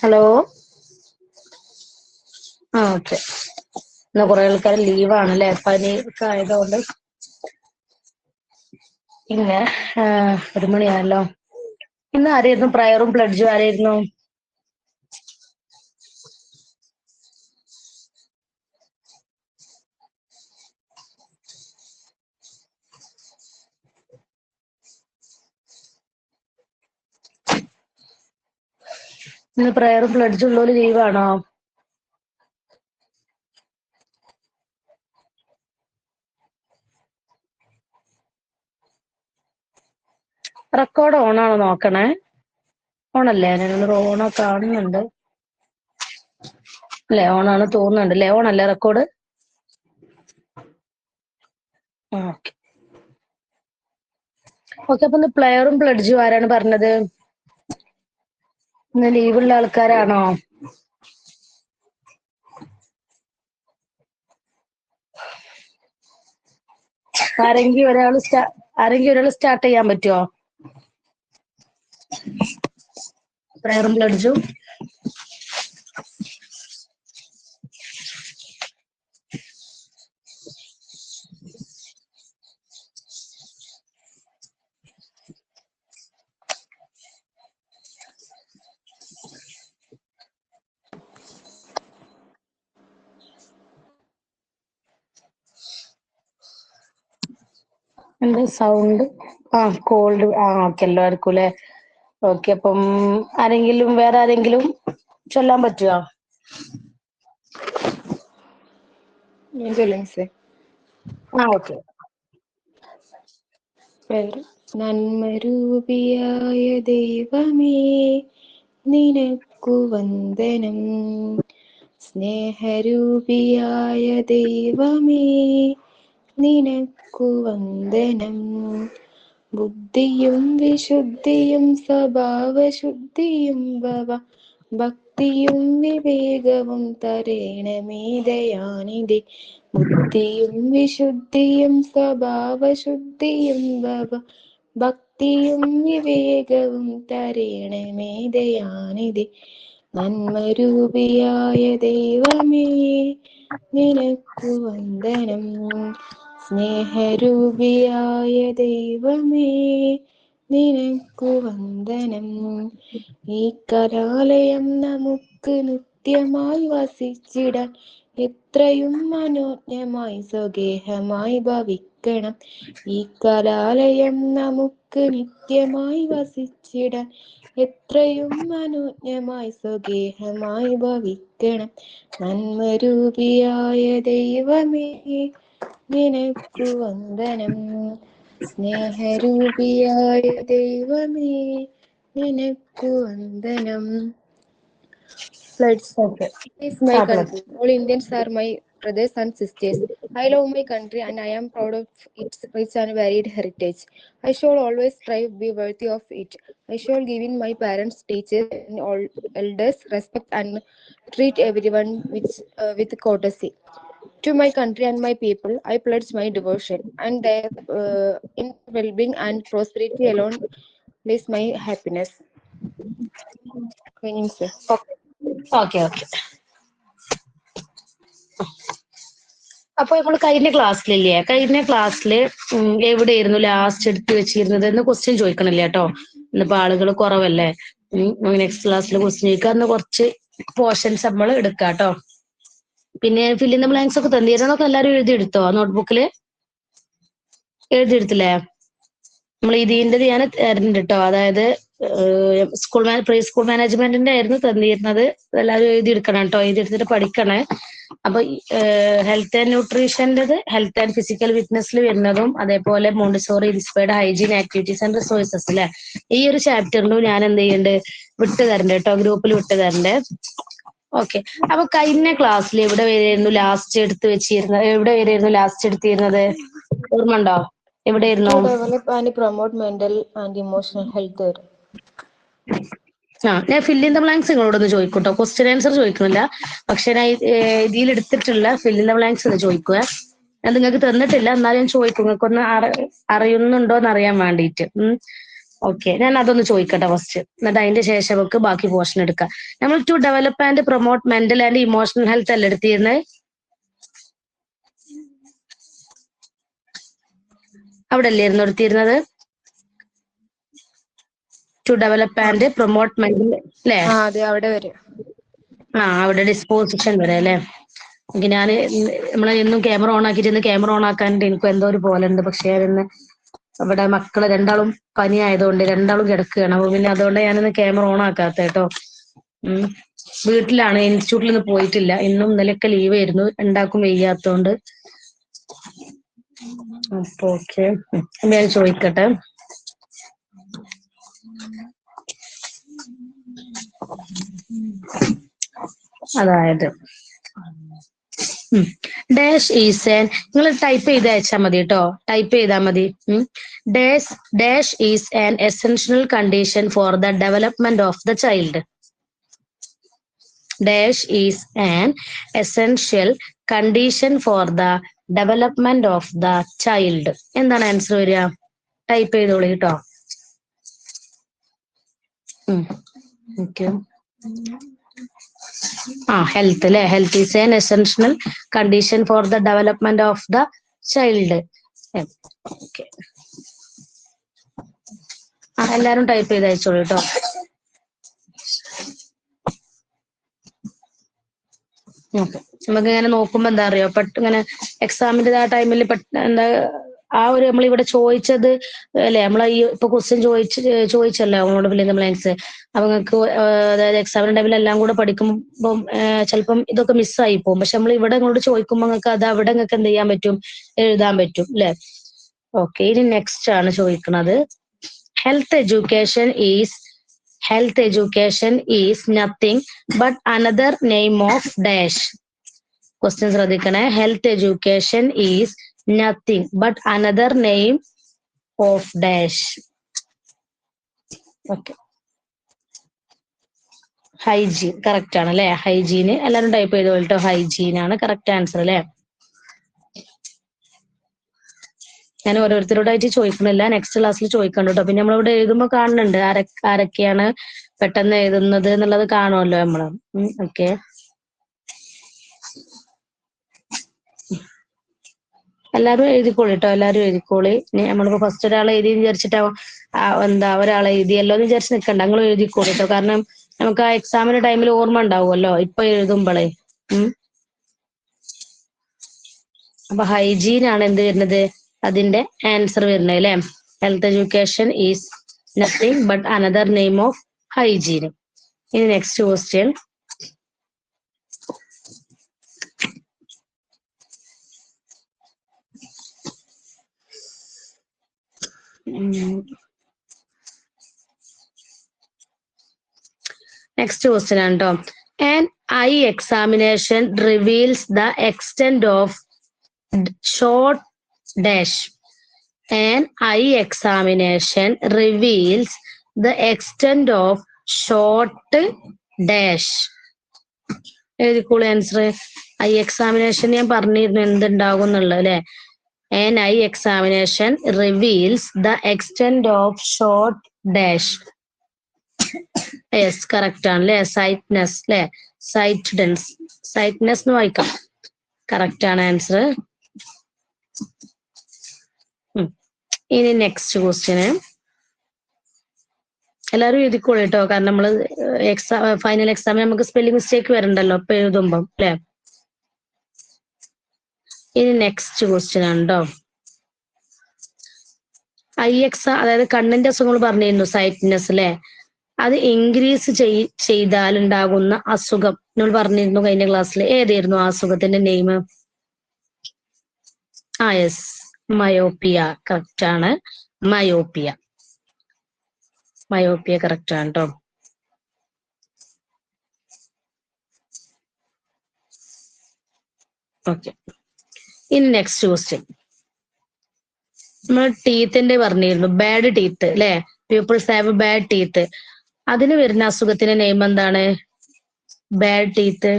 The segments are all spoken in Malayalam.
ഹലോ. ഓക്കെ. ഇന്ന് കുറെ ആൾക്കാർ ലീവാണല്ലേ, പനി ഒക്കെ ആയതുകൊണ്ട്. പിന്നെ 1 മണിയായല്ലോ. ഇന്ന് ആരായിരുന്നു പ്രയറും പ്ലഡ്ജും ആരായിരുന്നു? ഇന്ന് പ്രയറും പ്ലഡ്ജും ഉള്ളവര് ലീവാണോ? റെക്കോർഡ് ഓണാണോ നോക്കണേ? ഓണല്ലേ? ഞാനൊരു ഓണോ കാണുന്നുണ്ട്. അല്ലേ, ഓണാണ് തോന്നുന്നുണ്ട് അല്ലേ? ഓണല്ലേ റെക്കോർഡ്? Okay okay. അപ്പൊ ഇന്ന് പ്ലെയറും പ്ലഡ്ജും ആരാണ് പറഞ്ഞത്? ഇന്ന് ലീവുള്ള ആൾക്കാരാണോ? ആരെങ്കിലും ഒരാൾ സ്റ്റാർട്ട് ചെയ്യാൻ പറ്റുമോ? പ്രയറും പ്ലഡ്ജും. എന്റെ സൗണ്ട് കോൾഡ് ഓക്കെ എല്ലാവർക്കും അല്ലെ. ഓക്കെ. അപ്പം വേറെ ആരെങ്കിലും ചൊല്ലാൻ പറ്റുമോ? ഞാൻ ചൊല്ലാം മിസ്സേ. ഓക്കെ. നന്മരൂപിയായ ദൈവമേ, നിനക്കു വന്ദനം. സ്നേഹരൂപിയായ ദൈവമേ, നിനക്കു വന്ദനം. ബുദ്ധിയും വിശുദ്ധിയും സ്വഭാവശുദ്ധിയും ഭക്തിയും വിവേകവും തരേണമേ ദയാനിധി. ബുദ്ധിയും വിശുദ്ധിയും സ്വഭാവശുദ്ധിയും ഭക്തിയും വിവേകവും തരേണമേ ദയാനിധി. നന്മരൂപിയായ ദൈവമേ, നിനക്കു വന്ദനം. സ്നേഹരൂപിയായ ദൈവമേ, നിനക്കു വന്ദനം. ഈ കലാലയം നമുക്ക് നിത്യമായി വസിച്ചിടാൻ എത്രയും മനോജ്ഞമായി സ്വഗേഹമായി ഭവിക്കണം. ഈ കലാലയം നമുക്ക് നിത്യമായി വസിച്ചിടാൻ എത്രയും മനോജ്ഞമായി സ്വഗേഹമായി ഭവിക്കണം. നന്മരൂപിയായ ദൈവമേ, നിനക്കു വന്ദനം. സ്നേഹരൂപിയായ ദൈവമേ, നിനക്കു വന്ദനം. Floods. Okay. It is my country. All Indians are my brothers and sisters. I love my country and I am proud of its rich and varied heritage. I shall always strive to be worthy of it. I shall give in my parents, teachers, and all elders respect and treat everyone with courtesy. To my country and my people, I pledge my devotion, and their in well-being and prosperity alone lies my happiness. Sir. Okay. അപ്പൊ നമ്മൾ കഴിഞ്ഞ ക്ലാസ്സില് എവിടെയായിരുന്നു ലാസ്റ്റ് എടുത്ത് വെച്ചിരുന്നത് എന്ന് ക്വസ്റ്റ്യൻ ചോദിക്കണില്ല കേട്ടോ. ഇന്നിപ്പോ ആളുകൾ കുറവല്ലേ. നെക്സ്റ്റ് ക്ലാസ്സിൽ ക്വസ്റ്റ്യൻ ചോദിക്കുക. അന്ന് കുറച്ച് പോർഷൻസ് നമ്മൾ എടുക്കാം കേട്ടോ. പിന്നെ ഫില്ലിൻ ദ ബ്ലാങ്ക്സ് ഒക്കെ തന്നിരുന്നതൊക്കെ എല്ലാവരും എഴുതിയെടുത്തോ? നോട്ട്ബുക്കില് എഴുതിയെടുത്തില്ലേ? നമ്മൾ ഇതിൻ്റെത് ഞാൻ തരുന്നുണ്ട് കേട്ടോ. അതായത് പ്രീ സ്കൂൾ മാനേജ്മെന്റിന്റെ ആയിരുന്നു തന്നിരുന്നത്. എല്ലാവരും എഴുതിയെടുക്കണം കേട്ടോ. എഴുതിയെടുത്തിട്ട് പഠിക്കണേ. അപ്പൊ ഹെൽത്ത് ആൻഡ് ന്യൂട്രീഷൻ്റെത് ഹെൽത്ത് ആൻഡ് ഫിസിക്കൽ ഫിറ്റ്നസ്സിൽ വരുന്നതും അതേപോലെ Montessori inspired hygiene activities and resources അല്ലെ, ഈ ഒരു ചാപ്റ്ററിലും ഞാൻ എന്ത് ചെയ്യുന്നുണ്ട്, വിട്ടു തരണ്ട് കേട്ടോ, ഗ്രൂപ്പിൽ വിട്ടു തരണ്ടേ. ഓക്കെ. അപ്പൊ കഴിഞ്ഞ ക്ലാസ്സിൽ എവിടെ വരെയായിരുന്നു ലാസ്റ്റ് എടുത്തിരുന്നത്? ഓർമ്മ ഉണ്ടോ? എവിടെയായിരുന്നു? To develop and promote mental and emotional health. ഞാൻ ഫില്ലിൻ ദ ബ്ലാങ്ക്സ് നിങ്ങളോടൊന്ന് ചോദിക്കൂട്ടോ. ക്വസ്റ്റ്യൻ ആൻസർ ചോദിക്കുന്നില്ല, പക്ഷെ ഞാൻ ഇതിൽ എടുത്തിട്ടുള്ള ഫില്ലിൻ ദ ബ്ലാങ്ക്സ് ഒന്ന് ചോദിക്കുക. ഞാൻ നിങ്ങൾക്ക് തന്നിട്ടില്ല, എന്നാലും ഞാൻ ചോദിക്കും, നിങ്ങൾക്കൊന്ന് അറിയുന്നുണ്ടോന്ന് അറിയാൻ വേണ്ടിയിട്ട്. ഓക്കെ, ഞാൻ അതൊന്ന് ചോദിക്കട്ടെ ഫസ്റ്റ്, എന്നിട്ട് അതിന്റെ ശേഷം നമുക്ക് ബാക്കി പോർഷൻ എടുക്കാം. നമ്മൾ to develop and promote mental and emotional health അല്ല എടുത്തിരുന്നത്? അവിടെ അല്ലായിരുന്നു എടുത്തിരുന്നത്? To develop and promote mental അല്ലേ? അതെ, അവിടെ വരെ. അവിടെ ഡിസ്പോസിഷൻ വരെ അല്ലേ? ഞാൻ നമ്മളെ എന്നും ക്യാമറ ഓൺ ആക്കിയിട്ട് ക്യാമറ ഓൺ ആക്കാനുണ്ട്, എനിക്ക് എന്തോ ഒരു പോലെ ഉണ്ട്. പക്ഷെ അതിന്ന് ഇവിടെ മക്കള് രണ്ടാളും പനി ആയതുകൊണ്ട് രണ്ടാളും കിടക്കുകയാണ്. അപ്പൊ പിന്നെ അതുകൊണ്ട് ഞാനിന്ന് ക്യാമറ ഓൺ ആക്കാത്ത കേട്ടോ. വീട്ടിലാണ്, ഇൻസ്റ്റിറ്റ്യൂട്ടിൽ നിന്ന് പോയിട്ടില്ല. ഇന്നും ഇന്നലെയൊക്കെ ലീവ് ആയിരുന്നു, ഉണ്ടാക്കും വയ്യാത്തോണ്ട്. അപ്പൊ ഓക്കെ, ഞാൻ ചോദിക്കട്ടെ. അതായത് ഡാഷ് ഈസ് ആൻ, നിങ്ങൾ ടൈപ്പ് ചെയ്ത് അയച്ചാൽ മതി കേട്ടോ, ടൈപ്പ് ചെയ്താൽ മതി. Dash is an essential condition for the development of the child. Dash is an essential condition for the development of the child. എന്താണ് ആൻസർ വരിക? ടൈപ്പ് ചെയ്തോളൂ കേട്ടോ. ഓക്കെ, ഹെൽത്ത് അല്ലെ? Health is an essential condition for the development of the child. Okay, എല്ലാരും ടൈപ്പ് ചെയ്ത് അയച്ചോളൂ കേട്ടോ. ഓക്കെ, നമുക്ക് ഇങ്ങനെ നോക്കുമ്പോ എന്താ അറിയോ, ഇങ്ങനെ എക്സാമിന്റെ ആ ടൈമിൽ എന്താ ആ ഒരു നമ്മളിവിടെ ചോദിച്ചത് അല്ലെ, നമ്മളെ ഈ ഇപ്പൊ ക്വസ്റ്റ്യൻ ചോദിച്ചല്ലോ നമ്മളോട് ഫില്ലിംഗ് ദ ബ്ലാങ്ക്സ്. അപ്പൊ നിങ്ങൾക്ക് അതായത് എക്സാമിന്റെ ടൈമിൽ എല്ലാം കൂടെ പഠിക്കുമ്പോൾ ചിലപ്പം ഇതൊക്കെ മിസ്സായി പോകും. പക്ഷെ നമ്മൾ ഇവിടെ ഇങ്ങോട്ട് ചോദിക്കുമ്പോൾ നിങ്ങൾക്ക് അത് അവിടെ നിങ്ങൾക്ക് എന്ത് ചെയ്യാൻ പറ്റും, എഴുതാൻ പറ്റും അല്ലെ? ഓക്കെ, ഇനി നെക്സ്റ്റ് ആണ് ചോദിക്കുന്നത്. Health education is nothing but another name of dash. Question ശ്രദ്ധിക്കണേ. Health education is nothing but another name of dash. Okay, hygiene correct ആണ് അല്ലെ? ഹൈജീന് എല്ലാവരും ടൈപ്പ് ചെയ്തോളൂ കേട്ടോ. ഹൈജീൻ ആണ് കറക്റ്റ് ആൻസർ അല്ലെ? ഞാൻ ഓരോരുത്തരോടായിട്ട് ചോദിക്കണില്ല, നെക്സ്റ്റ് ക്ലാസ്സിൽ ചോദിക്കണ്ട കേട്ടോ. പിന്നെ നമ്മളിവിടെ എഴുതുമ്പോൾ കാണുന്നുണ്ട് ആരൊക്കെയാണ് പെട്ടെന്ന് എഴുതുന്നത് എന്നുള്ളത് കാണുമല്ലോ നമ്മള്. ഓക്കെ, എല്ലാരും എഴുതിക്കോളി കേട്ടോ, എല്ലാരും എഴുതിക്കോളി. നമ്മളിപ്പോ ഫസ്റ്റ് ഒരാളെ എഴുതി വിചാരിച്ചിട്ടാവും എന്താ ഒരാളെ എഴുതിയല്ലോ എന്ന് വിചാരിച്ച് നിൽക്കണ്ട, നിങ്ങൾ എഴുതിക്കോളി കേട്ടോ. കാരണം നമുക്ക് ആ എക്സാമിന്റെ ടൈമിൽ ഓർമ്മ ഉണ്ടാവുമല്ലോ ഇപ്പൊ എഴുതുമ്പോളേ. അപ്പൊ ഹൈജീൻ ആണ് എന്ത് വരുന്നത്, അതിന്റെ ആൻസർ വരുന്നത് അല്ലെ? Health education is nothing but another name of hygiene. ഇനി നെക്സ്റ്റ് ക്വസ്റ്റ്യൻ. നെക്സ്റ്റ് ക്വസ്റ്റ്യൻ ആണ് കേട്ടോ. An eye examination reveals the extent of short dash. An eye examination reveals the extent of short dash. എഴുതിക്കോളൂ ആൻസർ. ഐ എക്സാമിനേഷൻ ഞാൻ പറഞ്ഞിരുന്നു എന്തുണ്ടാകും എന്നുള്ളത് അല്ലെ? An eye examination reveals the extent of short dash. Yes correct ആണ് അല്ലെ? സൈറ്റ്നെസ് അല്ലെ? സൈറ്റ്നെസ് എന്ന് വായിക്കാം. കറക്റ്റ് ആണ് ആൻസർ. ഇനി നെക്സ്റ്റ് ക്വസ്റ്റ്യന് എല്ലാവരും എഴുതിക്കോളൂ കേട്ടോ. കാരണം നമ്മള് ഫൈനൽ എക്സാമിന് നമുക്ക് സ്പെല്ലിംഗ് മിസ്റ്റേക്ക് വരണ്ടല്ലോ ഇപ്പൊ എഴുതുമ്പം അല്ലെ? ഇനി നെക്സ്റ്റ് ക്വസ്റ്റ്യൻ ആണ് കേട്ടോ. അതായത് കണ്ണിന്റെ അസുഖങ്ങൾ പറഞ്ഞിരുന്നു, സൈറ്റ്നെസ് അല്ലെ? അത് ഇൻക്രീസ് ചെയ്താൽ ഉണ്ടാകുന്ന അസുഖം നമ്മൾ പറഞ്ഞിരുന്നു കഴിഞ്ഞ ക്ലാസ്സിൽ. ഏതായിരുന്നു ആ അസുഖത്തിന്റെ നെയിം? യെസ്, മയോപ്പിയ കറക്റ്റ് ആണ്. മയോപ്പിയ കറക്റ്റ് ആണ് കേട്ടോ. ഓക്കെ, ഇനി നെക്സ്റ്റ് ക്വസ്റ്റ്യൻ. നമ്മൾ ടീത്തിന്റെ പറഞ്ഞിരുന്നു, ബാഡ് ടീത്ത് അല്ലെ? Peoples have bad teeth. അതിന് വരുന്ന അസുഖത്തിന്റെ നെയിം എന്താണ്? Bad teeth.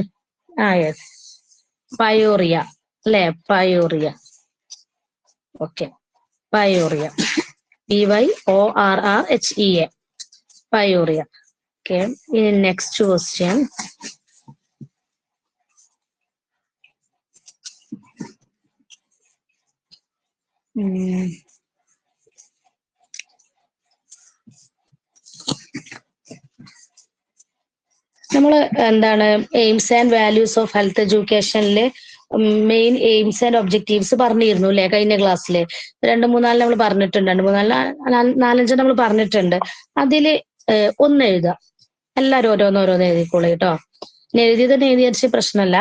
യെസ്, പയോറിയ അല്ലെ? Pyorrhoea. Okay, pyorrhoea. PYORRHEA. Pyuria. Okay. In next question. നമ്മൾ എന്താണ് aims and values of health എഡ്യൂക്കേഷനിൽ മെയിൻ എയിംസ് ആൻഡ് ഒബ്ജക്റ്റീവ്സ് പറഞ്ഞിരുന്നു അല്ലെ കഴിഞ്ഞ ക്ലാസ്സിൽ 2-3 നമ്മൾ പറഞ്ഞിട്ടുണ്ട് 4-5 നമ്മൾ പറഞ്ഞിട്ടുണ്ട്. അതില് ഒന്ന് എഴുതുക, എല്ലാരും ഓരോന്ന് എഴുതിക്കോളൂ കേട്ടോ. എഴുതിയത് എഴുതിയടിച്ച് പ്രശ്നമല്ല.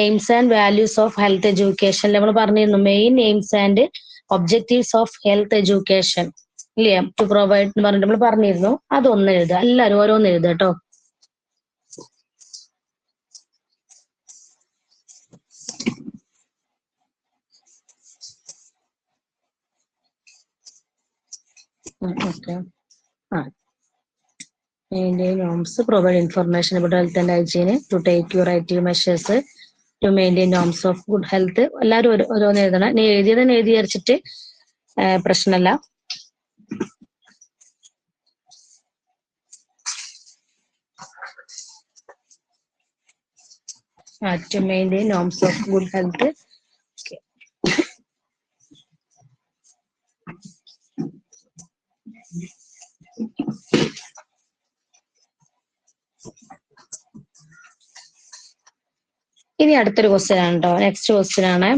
AIIMS and values of health education നമ്മൾ പറഞ്ഞിരുന്നു main aims and objectives of health education ഇല്ലേ, ടു പ്രൊവൈഡ് എന്ന് പറഞ്ഞിട്ട് നമ്മൾ പറഞ്ഞിരുന്നു. അതൊന്ന് എഴുതുക, എല്ലാരും ഓരോന്ന് എഴുതുക കേട്ടോ. Okay. Maintain norms, provide information about health and hygiene, to take curative measures to maintain norms of good health. എല്ലാവരും ഓരോന്ന് എഴുതണം. നീ എഴുതിയതെന്ന് എഴുതി വരച്ചിട്ട് പ്രശ്നമല്ല. To maintain norms of good health. Okay. ഇനി അടുത്തൊരു ക്വസ്റ്റ്യൻ ആണ് കേട്ടോ. നെക്സ്റ്റ് ക്വസ്റ്റ്യൻ ആണ്,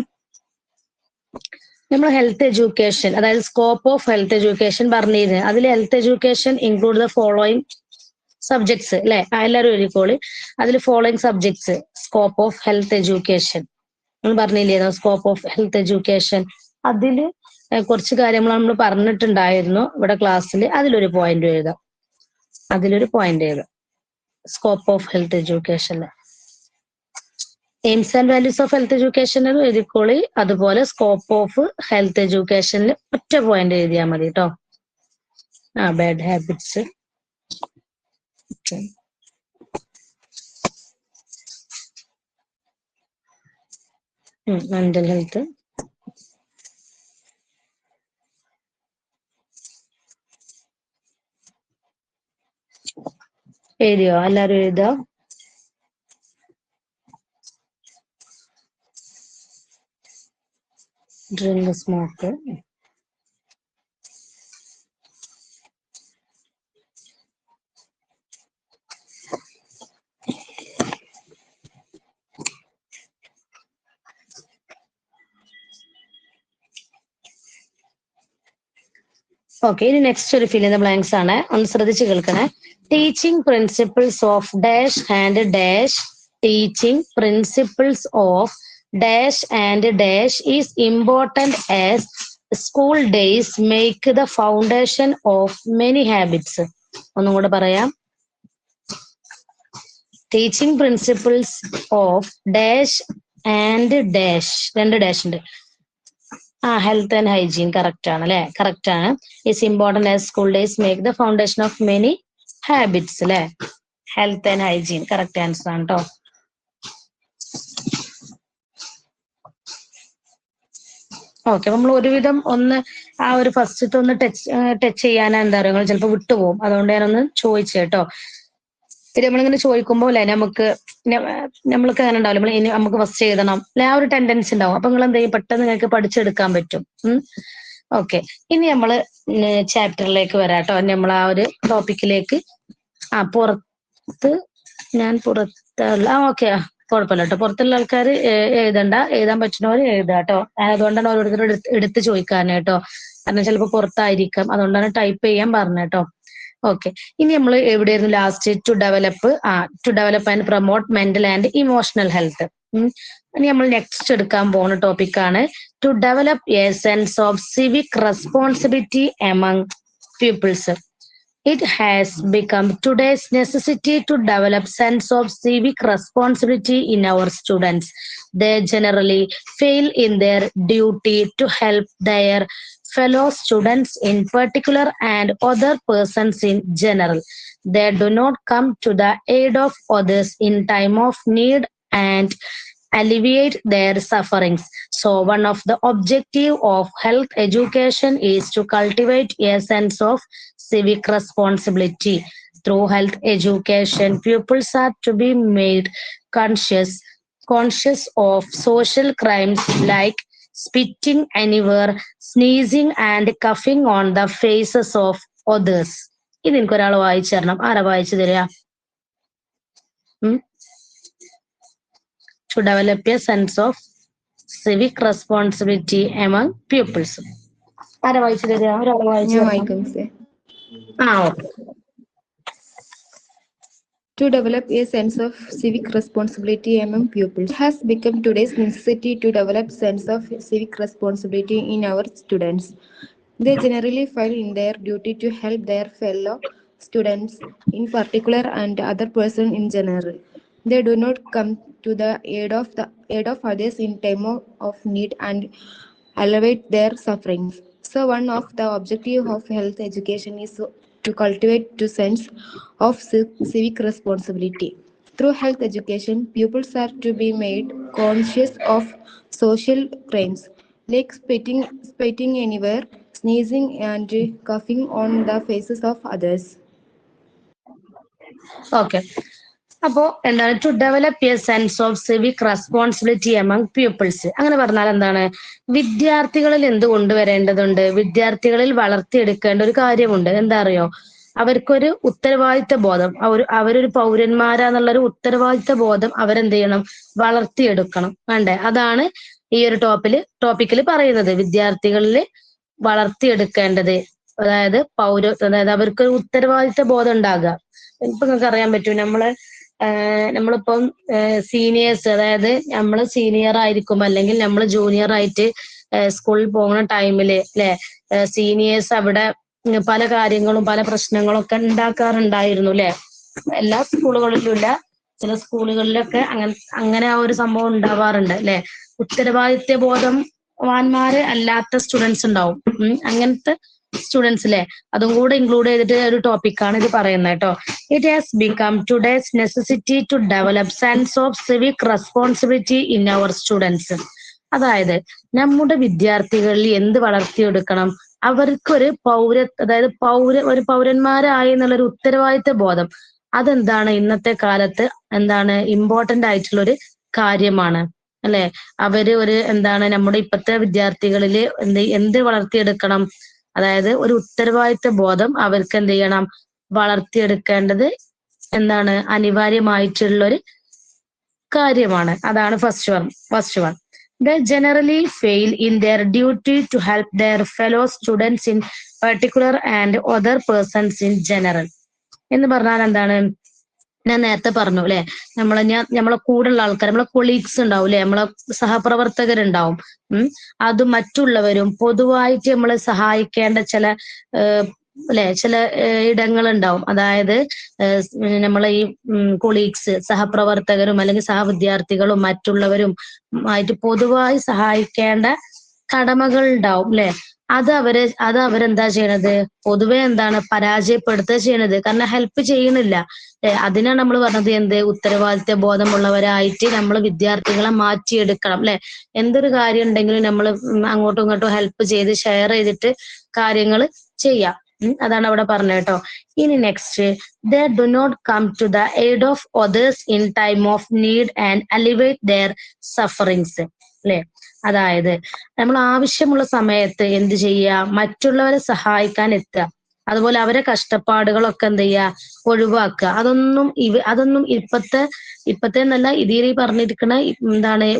നമ്മൾ ഹെൽത്ത് എഡ്യൂക്കേഷൻ അതായത് സ്കോപ്പ് ഓഫ് ഹെൽത്ത് എഡ്യൂക്കേഷൻ പറഞ്ഞിരുന്നത്. അതിൽ health education include the following subjects അല്ലെ, എല്ലാവരും എഴുതിക്കോളി. അതിൽ following subjects scope of health education നമ്മൾ പറഞ്ഞില്ലേ, സ്കോപ്പ് ഓഫ് ഹെൽത്ത് എഡ്യൂക്കേഷൻ. അതില് കുറച്ച് കാര്യങ്ങൾ നമ്മൾ പറഞ്ഞിട്ടുണ്ടായിരുന്നു ഇവിടെ ക്ലാസ്സിൽ. അതിലൊരു പോയിന്റ് എഴുതാം, സ്കോപ്പ് ഓഫ് ഹെൽത്ത് എഡ്യൂക്കേഷനിൽ. Aims and values of health education എഴുതിക്കോളി. അതുപോലെ സ്കോപ്പ് ഓഫ് ഹെൽത്ത് എഡ്യൂക്കേഷനിൽ ഒറ്റ പോയിന്റ് എഴുതിയാൽ മതി കേട്ടോ. ബാഡ് ഹാബിറ്റ്സ്, മെന്റൽ ഹെൽത്ത്, എഴുതിയോ? എല്ലാരും എഴുതാ. Drink, smoke, okay. ഇനി നെക്സ്റ്റ് ഒരു ഫിൽ ഇൻ ദ ബ്ലാങ്ക്സ് ആണ്, ഒന്ന് ശ്രദ്ധിച്ച് കേൾക്കണേ. Teaching principles of dash and dash, teaching principles of dash and dash is important as school days make the foundation of many habits. ഒന്നും കൂടെ പറയാം. Teaching principles of dash and dash, 2 dash ഉണ്ട്. ഹെൽത്ത് ആൻഡ് ഹൈജീൻ കറക്റ്റ് ആണ് അല്ലെ, കറക്റ്റ് ആണ്. It's important as school days make the foundation of many habits അല്ലെ. Health and hygiene correct answer ആണ് കേട്ടോ. ഓക്കെ, നമ്മൾ ഒരുവിധം ഒന്ന് ആ ഒരു ഫസ്റ്റത്തെ ഒന്ന് ടച്ച് ചെയ്യാനാ എന്താ പറയുക, ചിലപ്പോൾ വിട്ടുപോകും. അതുകൊണ്ട് ഞാനൊന്ന് ചോദിച്ചു കേട്ടോ. പിന്നെ നമ്മളിങ്ങനെ ചോദിക്കുമ്പോൾ അല്ലെ നമ്മൾക്ക് അങ്ങനെ ഉണ്ടാവില്ല, ഇനി നമുക്ക് ഫസ്റ്റ് എഴുതണം അല്ലെ, ആ ഒരു ടെൻഡൻസി ഉണ്ടാവും. അപ്പൊ നിങ്ങൾ എന്ത് ചെയ്യും, പെട്ടെന്ന് നിങ്ങൾക്ക് പഠിച്ചെടുക്കാൻ പറ്റും. ഓക്കെ, ഇനി നമ്മള് ചാപ്റ്ററിലേക്ക് വരാം കേട്ടോ. നമ്മൾ ആ ഒരു ടോപ്പിക്കിലേക്ക് പുറത്തുള്ള ഓക്കെ, കുഴപ്പമില്ല കേട്ടോ. പുറത്തുള്ള ആൾക്കാർ എഴുതണ്ട, എഴുതാൻ പറ്റുന്നവർ എഴുതാ കേട്ടോ. അതുകൊണ്ടാണ് ഓരോരുത്തരോട് എടുത്ത് ചോദിക്കാനായിട്ടോ, കാരണം ചിലപ്പോൾ പുറത്തായിരിക്കാം. അതുകൊണ്ടാണ് ടൈപ്പ് ചെയ്യാൻ പറഞ്ഞത് കേട്ടോ. ഓക്കെ, ഇനി നമ്മൾ എവിടെയായിരുന്നു last? To develop and promote mental and emotional health. ഇനി നമ്മൾ നെക്സ്റ്റ് എടുക്കാൻ പോകുന്ന ടോപ്പിക്കാണ് to develop a sense of civic responsibility among peoples. It has become today's necessity to develop sense of civic responsibility in our students. They generally fail in their duty to help their fellow students in particular and other persons in general. They do not come to the aid of others in time of need and alleviate their sufferings. So one of the objective of health education is to cultivate a sense of civic responsibility. Through health education, pupils are to be made conscious of social crimes like spitting anywhere, sneezing and coughing on the faces of others. ഇത് എനിക്കൊരാൾ വായിച്ചു തരണം. ആരാ വായിച്ചു തരിക? To develop a sense of civic responsibility among pupils. ആരാ വായിച്ചു തരിക? ഒരാൾ വായിച്ചു ഞാൻ തരണം. വായിക്കാം മിസ്സേ. Okay. To develop a sense of civic responsibility among pupils has become today's necessity to develop sense of civic responsibility in our students. They generally feel in their duty to help their fellow students in particular and other persons in general. They do not come to the aid of others in time of need and alleviate their sufferings. So one of the objectives of health education is to cultivate the sense of civic responsibility. Through health education, pupils are to be made conscious of social crimes like spitting anywhere, sneezing and coughing on the faces of others. Okay. അപ്പോ എന്താണ് to develop a sense of civic responsibility among peoples? അങ്ങനെ പറഞ്ഞാൽ എന്താണ്? വിദ്യാർത്ഥികളിൽ എന്ത് കൊണ്ടുവരേണ്ടതുണ്ട്? വിദ്യാർത്ഥികളിൽ വളർത്തിയെടുക്കേണ്ട ഒരു കാര്യമുണ്ട്. എന്താ അറിയോ? അവർക്കൊരു ഉത്തരവാദിത്ത ബോധം, അവരൊരു പൗരന്മാരാന്നുള്ളൊരു ഉത്തരവാദിത്ത ബോധം അവരെന്ത് ചെയ്യണം? വളർത്തിയെടുക്കണം. വേണ്ടേ? അതാണ് ഈ ഒരു ടോപ്പിക്കിൽ പറയുന്നത്. വിദ്യാർത്ഥികളിൽ വളർത്തിയെടുക്കേണ്ടത്, അതായത് അതായത് അവർക്കൊരു ഉത്തരവാദിത്ത ബോധം ഉണ്ടാകുക. ഇപ്പൊ നിങ്ങൾക്ക് അറിയാൻ പറ്റും, നമ്മളിപ്പം സീനിയേഴ്സ്, അതായത് നമ്മള് സീനിയർ ആയിരിക്കും അല്ലെങ്കിൽ നമ്മൾ ജൂനിയർ ആയിട്ട് സ്കൂളിൽ പോകുന്ന ടൈമില് അല്ലെ, സീനിയേഴ്സ് അവിടെ പല കാര്യങ്ങളും പല പ്രശ്നങ്ങളും ഒക്കെ ഉണ്ടാക്കാറുണ്ടായിരുന്നു അല്ലെ. എല്ലാ സ്കൂളുകളിലും ഇല്ല, ചില സ്കൂളുകളിലൊക്കെ അങ്ങനെ ആ ഒരു സംഭവം ഉണ്ടാവാറുണ്ട് അല്ലെ. ഉത്തരവാദിത്യ ബോധവാന്മാര് അല്ലാത്ത സ്റ്റുഡൻസ് ഉണ്ടാവും. അങ്ങനത്തെ സ്റ്റുഡൻസ് അല്ലെ, അതും കൂടെ ഇൻക്ലൂഡ് ചെയ്തിട്ട് ഒരു ടോപ്പിക്കാണ് ഇത് പറയുന്നത് കേട്ടോ. It has become today's necessity to develop sense of civic responsibility in our students. അതായത് നമ്മുടെ വിദ്യാർത്ഥികളിൽ എന്ത് വളർത്തിയെടുക്കണം? അവർക്കൊരു അതായത് ഒരു പൗരന്മാരായി എന്നുള്ളൊരു ഉത്തരവാദിത്ത ബോധം. അതെന്താണ് ഇന്നത്തെ കാലത്ത് എന്താണ് ഇമ്പോർട്ടന്റ് ആയിട്ടുള്ള ഒരു കാര്യമാണ് അല്ലെ. അവര് നമ്മുടെ ഇപ്പോഴത്തെ വിദ്യാർത്ഥികളില് എന്ത് വളർത്തിയെടുക്കണം? അതായത് ഒരു ഉത്തരവാദിത്ത ബോധം അവർക്ക് എന്ത് ചെയ്യണം? വളർത്തിയെടുക്കേണ്ടത് അനിവാര്യമായിട്ടുള്ള ഒരു കാര്യമാണ്. അതാണ് first one. They generally fail in their duty to help their fellow students in particular and other persons in general. എന്ന് പറഞ്ഞാൽ എന്താണ്? ഞാൻ നേരത്തെ പറഞ്ഞു അല്ലെ, നമ്മളെ കൂടെയുള്ള ആൾക്കാർ, നമ്മളെ കൊളീഗ്സ് ഉണ്ടാവും അല്ലെ, നമ്മളെ സഹപ്രവർത്തകരുണ്ടാവും. അത് മറ്റുള്ളവരും പൊതുവായിട്ട് നമ്മളെ സഹായിക്കേണ്ട ചില ഇടങ്ങളുണ്ടാവും. അതായത് നമ്മളെ ഈ കൊളീഗ്സ്, സഹപ്രവർത്തകരും അല്ലെങ്കിൽ സഹവിദ്യാർത്ഥികളും മറ്റുള്ളവരും ആയിട്ട് പൊതുവായി സഹായിക്കേണ്ട കടമകൾ ഉണ്ടാവും അല്ലെ. അത് അവരെന്താ ചെയ്യണത്? പൊതുവെ പരാജയപ്പെടുത്തുക ചെയ്യണത്. കാരണം ഹെൽപ്പ് ചെയ്യണില്ല. അതിനാണ് നമ്മൾ പറഞ്ഞത് ഉത്തരവാദിത്വ ബോധമുള്ളവരായിട്ട് നമ്മൾ വിദ്യാർത്ഥികളെ മാറ്റിയെടുക്കണം അല്ലെ. എന്തൊരു കാര്യം ഉണ്ടെങ്കിലും നമ്മൾ അങ്ങോട്ടും ഇങ്ങോട്ടും ഹെൽപ്പ് ചെയ്ത് ഷെയർ ചെയ്തിട്ട് കാര്യങ്ങൾ ചെയ്യാം. അതാണ് അവിടെ പറഞ്ഞത് കേട്ടോ. ഇനി next, they do not come to the aid of others in time of need and alleviate their sufferings അല്ലെ. അതായത് നമ്മൾ ആവശ്യമുള്ള സമയത്ത് എന്ത് ചെയ്യുക? മറ്റുള്ളവരെ സഹായിക്കാൻ എത്തുക. അതുപോലെ അവരെ കഷ്ടപ്പാടുകളൊക്കെ എന്ത് ചെയ്യുക? ഒഴിവാക്കുക. അതൊന്നും ഇപ്പത്തെ എന്നല്ല, ഇതിൽ പറഞ്ഞിരിക്കുന്ന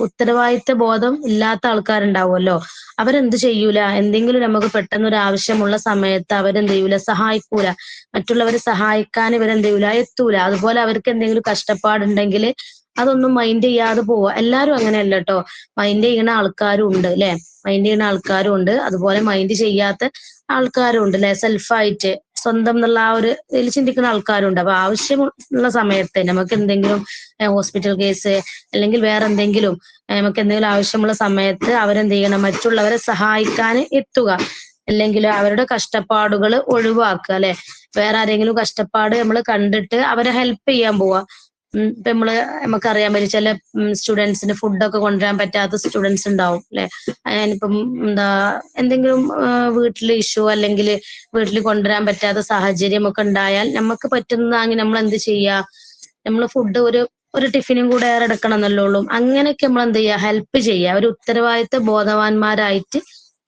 ഉത്തരവാദിത്വ ബോധം ഇല്ലാത്ത ആൾക്കാരുണ്ടാവുമല്ലോ, അവരെന്ത് ചെയ്യൂല? എന്തെങ്കിലും നമുക്ക് പെട്ടെന്ന് ഒരു ആവശ്യമുള്ള സമയത്ത് അവരെന്ത് ചെയ്യൂല? സഹായിക്കൂല. മറ്റുള്ളവരെ സഹായിക്കാൻ ഇവരെന്ത് ചെയ്യൂല? എത്തൂല. അതുപോലെ അവർക്ക് എന്തെങ്കിലും കഷ്ടപ്പാടുണ്ടെങ്കിൽ അതൊന്നും മൈൻഡ് ചെയ്യാതെ പോവുക. എല്ലാരും അങ്ങനെയല്ല കേട്ടോ, മൈൻഡ് ചെയ്യുന്ന ആൾക്കാരും ഉണ്ട് അല്ലെ. മൈൻഡ് ചെയ്യുന്ന ആൾക്കാരും ഉണ്ട്, അതുപോലെ മൈൻഡ് ചെയ്യാത്ത ആൾക്കാരും ഉണ്ട് അല്ലെ. സെൽഫായിട്ട് സ്വന്തം എന്നുള്ള ആ ഒരു ഇതിൽ ചിന്തിക്കുന്ന ആൾക്കാരുണ്ട്. അപ്പൊ ആവശ്യമുള്ള സമയത്ത് നമുക്ക് എന്തെങ്കിലും ഹോസ്പിറ്റൽ കേസ് അല്ലെങ്കിൽ വേറെ എന്തെങ്കിലും നമുക്ക് എന്തെങ്കിലും ആവശ്യമുള്ള സമയത്ത് അവരെന്ത് ചെയ്യണം? മറ്റുള്ളവരെ സഹായിക്കാൻ എത്തുക, അല്ലെങ്കിൽ അവരുടെ കഷ്ടപ്പാടുകൾ ഒഴിവാക്കുക അല്ലെ. വേറെ ആരെങ്കിലും കഷ്ടപ്പാട് നമ്മൾ കണ്ടിട്ട് അവരെ ഹെൽപ്പ് ചെയ്യാൻ പോവുക. ഇപ്പൊ നമുക്കറിയാൻ പറ്റും ചില സ്റ്റുഡൻസിന് ഫുഡൊക്കെ കൊണ്ടുവരാൻ പറ്റാത്ത സ്റ്റുഡൻസ് ഉണ്ടാവും അല്ലെ. അതിനിപ്പം എന്തെങ്കിലും വീട്ടിൽ ഇഷ്യൂ അല്ലെങ്കിൽ വീട്ടിൽ കൊണ്ടുവരാൻ പറ്റാത്ത സാഹചര്യം ഒക്കെ ഉണ്ടായാൽ നമുക്ക് പറ്റുന്നതാണെങ്കിൽ നമ്മൾ എന്ത് ചെയ്യാ, നമ്മൾ ഫുഡ് ഒരു ടിഫിനും കൂടെ ഏറെ എടുക്കണം എന്നല്ലോളും. അങ്ങനെയൊക്കെ നമ്മൾ എന്ത് ചെയ്യുക, ഹെൽപ്പ് ചെയ്യുക, ഒരു ഉത്തരവാദിത്ത ബോധവാന്മാരായിട്ട്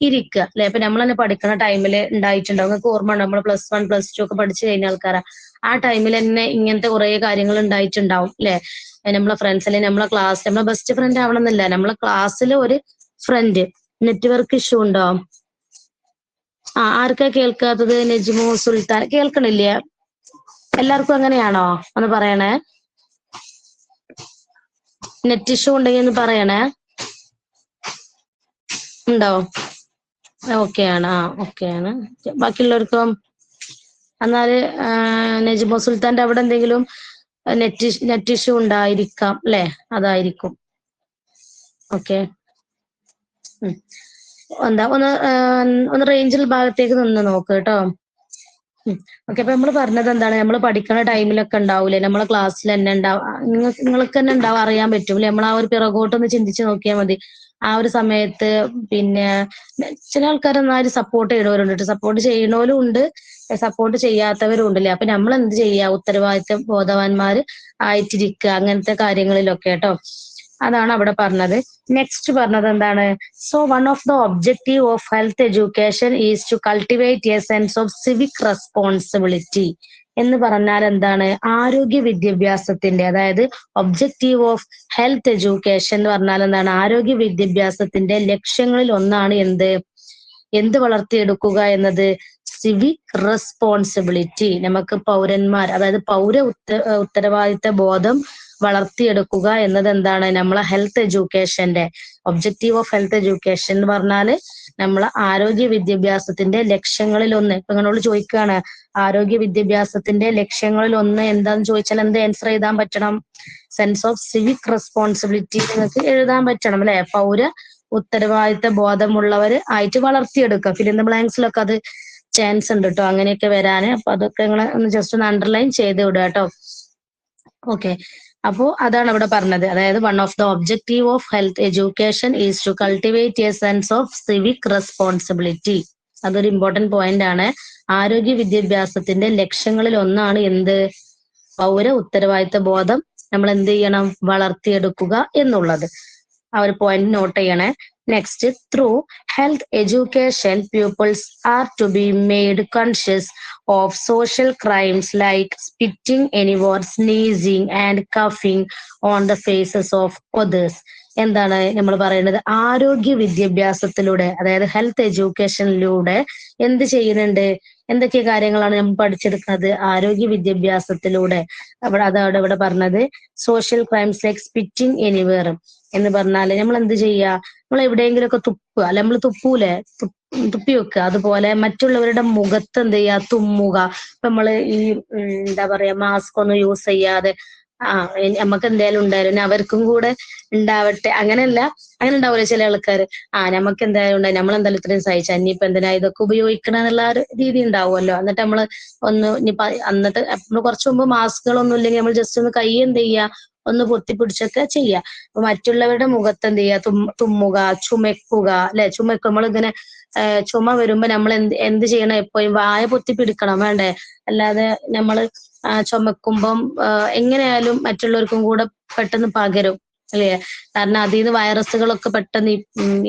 ഇരിക്കുക അല്ലെ. ഇപ്പൊ നമ്മൾ തന്നെ പഠിക്കുന്ന ടൈമിൽ ഉണ്ടായിട്ടുണ്ടാവും, നിങ്ങൾക്ക് ഓർമ്മ ഉണ്ടോ, നമ്മൾ +1 +2 ഒക്കെ പഠിച്ചു കഴിഞ്ഞ ആൾക്കാരാ. ആ ടൈമിൽ തന്നെ ഇങ്ങനത്തെ കുറെ കാര്യങ്ങൾ ഉണ്ടായിട്ടുണ്ടാവും അല്ലെ. നമ്മളെ ഫ്രണ്ട്സ് അല്ലെങ്കിൽ നമ്മളെ ക്ലാസ്, നമ്മളെ ബെസ്റ്റ് ഫ്രണ്ട് ആവണമെന്നില്ല, നമ്മളെ ക്ലാസ്സിൽ ഒരു ഫ്രണ്ട് നെറ്റ്വർക്ക് ഇഷ്യൂ ഉണ്ടോ? ആർക്കാ കേൾക്കാത്തത്? നജ്മു, സുൽത്താൻ കേൾക്കണില്ലേ? എല്ലാവർക്കും അങ്ങനെയാണോ? ഒന്ന് പറയണേ. നെറ്റ് ഇഷ്യൂ ഉണ്ടെങ്കിൽ ഒന്ന് പറയണേ. ഉണ്ടോ? ഓക്കെ ആണ്. ഓക്കെ ആണ്. ബാക്കിയുള്ളവർക്കും എന്നാല് നജ്മു സുൽത്താന്റെ അവിടെ എന്തെങ്കിലും നെറ്റ് ഇഷ്യൂ ഉണ്ടായിരിക്കാം അല്ലെ, അതായിരിക്കും. ഓക്കെ, ഒന്ന് റേഞ്ചിൽ ഭാഗത്തേക്ക് നിന്ന് നോക്ക് കേട്ടോ. ഓക്കെ, അപ്പൊ നമ്മൾ പറഞ്ഞത് എന്താണ്, നമ്മൾ പഠിക്കുന്ന ടൈമിലൊക്കെ ഉണ്ടാവൂലേ, നമ്മളെ ക്ലാസ്സിൽ തന്നെ ഉണ്ടാവും, നിങ്ങൾക്ക് തന്നെ ഉണ്ടാവും, അറിയാൻ പറ്റൂലേ. നമ്മൾ ആ ഒരു പിറകോട്ടൊന്ന് ചിന്തിച്ച് നോക്കിയാൽ മതി. ആ ഒരു സമയത്ത് പിന്നെ ചില ആൾക്കാരൊന്നും ആരും സപ്പോർട്ട് ചെയ്യണവരുണ്ട്, സപ്പോർട്ട് ചെയ്യണവരും ഉണ്ട്, സപ്പോർട്ട് ചെയ്യാത്തവരും ഉണ്ടല്ലേ. അപ്പൊ നമ്മൾ എന്ത് ചെയ്യുക, ഉത്തരവാദിത്ത ബോധവാന്മാര് ആയിട്ടിരിക്കുക അങ്ങനത്തെ കാര്യങ്ങളിലൊക്കെ കേട്ടോ. അതാണ് അവിടെ പറഞ്ഞത്. നെക്സ്റ്റ് പറഞ്ഞത് എന്താണ്, so one of the objective of health education is to cultivate a sense of civic responsibility എന്ന് പറഞ്ഞാൽ എന്താണ്, ആരോഗ്യ വിദ്യാഭ്യാസത്തിന്റെ, അതായത് ഒബ്ജക്റ്റീവ് ഓഫ് ഹെൽത്ത് എഡ്യൂക്കേഷൻ എന്ന് പറഞ്ഞാൽ എന്താണ്, ആരോഗ്യ വിദ്യാഭ്യാസത്തിന്റെ ലക്ഷ്യങ്ങളിൽ ഒന്നാണ് എന്ത് വളർത്തിയെടുക്കുക എന്നത്, സിവിക് റെസ്പോൺസിബിലിറ്റി. നമുക്ക് പൗരന്മാർ, അതായത് ഉത്തരവാദിത്ത ബോധം വളർത്തിയെടുക്കുക എന്നത് എന്താണ്, നമ്മളെ ഹെൽത്ത് എഡ്യൂക്കേഷന്റെ ഒബ്ജക്റ്റീവ് ഓഫ് ഹെൽത്ത് എഡ്യൂക്കേഷൻ എന്ന് പറഞ്ഞാല് നമ്മളെ ആരോഗ്യ വിദ്യാഭ്യാസത്തിന്റെ ലക്ഷ്യങ്ങളിൽ ഒന്ന്. ഇപ്പൊ നിങ്ങളോട് ചോദിക്കുകയാണ്, ആരോഗ്യ വിദ്യാഭ്യാസത്തിന്റെ ലക്ഷ്യങ്ങളിൽ ഒന്ന് എന്താന്ന് ചോദിച്ചാൽ എന്ത് ആൻസർ എഴുതാൻ പറ്റണം? സെൻസ് ഓഫ് സിവിക് റെസ്പോൺസിബിലിറ്റി നിങ്ങൾക്ക് എഴുതാൻ പറ്റണം അല്ലെ. ഉത്തരവാദിത്ത ബോധമുള്ളവർ ആയിട്ട് വളർത്തിയെടുക്കുക. ഫിൽ ഇൻ ദ ബ്ലാങ്ക്സിലൊക്കെ അത് ചാൻസ് ഉണ്ട് കേട്ടോ, അങ്ങനെയൊക്കെ വരാന്. അപ്പൊ അതൊക്കെ നിങ്ങൾ ഒന്ന് ജസ്റ്റ് ഒന്ന് അണ്ടർലൈൻ ചെയ്ത് വിടുക കേട്ടോ. ഓക്കെ, അപ്പോ അതാണ് ഇവിടെ പറഞ്ഞത്. അതായത് one of the objective of health education is to cultivate a sense of civic responsibility. അതൊരു ഇമ്പോർട്ടന്റ് പോയിന്റ് ആണ്. ആരോഗ്യ വിദ്യാഭ്യാസത്തിന്റെ ലക്ഷ്യങ്ങളിൽ ഒന്നാണ് പൗര ഉത്തരവാദിത്ത ബോധം നമ്മൾ എന്ത് ചെയ്യണം, വളർത്തിയെടുക്കുക എന്നുള്ളത്. ആ ഒരു പോയിന്റ് നോട്ട് ചെയ്യണേ. Next, through health education pupils are to be made conscious of social crimes like spitting anywhere, sneezing and coughing on the faces of others. എന്താണ് നമ്മൾ പറയുന്നത്, ആരോഗ്യ വിദ്യാഭ്യാസത്തിലൂടെ, അതായത് ഹെൽത്ത് എഡ്യൂക്കേഷനിലൂടെ എന്ത് ചെയ്യുന്നുണ്ട്, എന്തൊക്കെ കാര്യങ്ങളാണ് നമ്മൾ പഠിച്ചെടുക്കുന്നത്, ആരോഗ്യ വിദ്യാഭ്യാസത്തിലൂടെ. അതാണ് ഇവിടെ പറഞ്ഞത്. Social crimes like spitting anywhere എന്ന് പറഞ്ഞാല് നമ്മൾ എന്ത് ചെയ്യുക, നമ്മൾ എവിടെയെങ്കിലും ഒക്കെ തുപ്പുക അല്ലെ, നമ്മൾ തുപ്പൂലേ, തുപ്പി വെക്കുക. അതുപോലെ മറ്റുള്ളവരുടെ മുഖത്ത് എന്ത് ചെയ്യുക, തുമ്മുക. ഇപ്പൊ നമ്മള് എന്താ പറയാ, മാസ്ക് ഒന്നും യൂസ് ചെയ്യാതെ നമുക്ക് എന്തായാലും ഉണ്ടായിരുന്നു അവർക്കും കൂടെ ഉണ്ടാവട്ടെ, അങ്ങനെ ഉണ്ടാവില്ല ചില ആൾക്കാര്. നമുക്ക് എന്തായാലും ഉണ്ടായി, നമ്മളെന്തായാലും ഇത്രയും സഹിച്ച, ഇനിയിപ്പോ എന്തിനാ ഇതൊക്കെ ഉപയോഗിക്കണം എന്നുള്ള ഒരു രീതി ഉണ്ടാവുമല്ലോ. എന്നിട്ട് നമ്മള് ഇനിയിപ്പോ എന്നിട്ട് നമ്മള് കുറച്ചു മുമ്പ് മാസ്കുകളൊന്നും ഇല്ലെങ്കിൽ നമ്മൾ ജസ്റ്റ് ഒന്ന് കൈ എന്ത് ചെയ്യുക, ഒന്ന് പൊത്തിപ്പിടിച്ചൊക്കെ ചെയ്യുക. അപ്പൊ മറ്റുള്ളവരുടെ മുഖത്ത് എന്ത് ചെയ്യുക, തുമ്മുക, ചുമക്കുക അല്ലെ. ചുമക്കുമ്പോൾ ഇങ്ങനെ ചുമ വരുമ്പോ നമ്മൾ എന്ത് ചെയ്യണം, എപ്പോഴും വായ പൊത്തിപ്പിടിക്കണം, വേണ്ടേ? അല്ലാതെ നമ്മള് ചുമക്കുമ്പം എങ്ങനെയായാലും മറ്റുള്ളവർക്കും കൂടെ പെട്ടെന്ന് പകരും അല്ലേ. കാരണം അതിൽ നിന്ന് വൈറസുകളൊക്കെ പെട്ടെന്ന്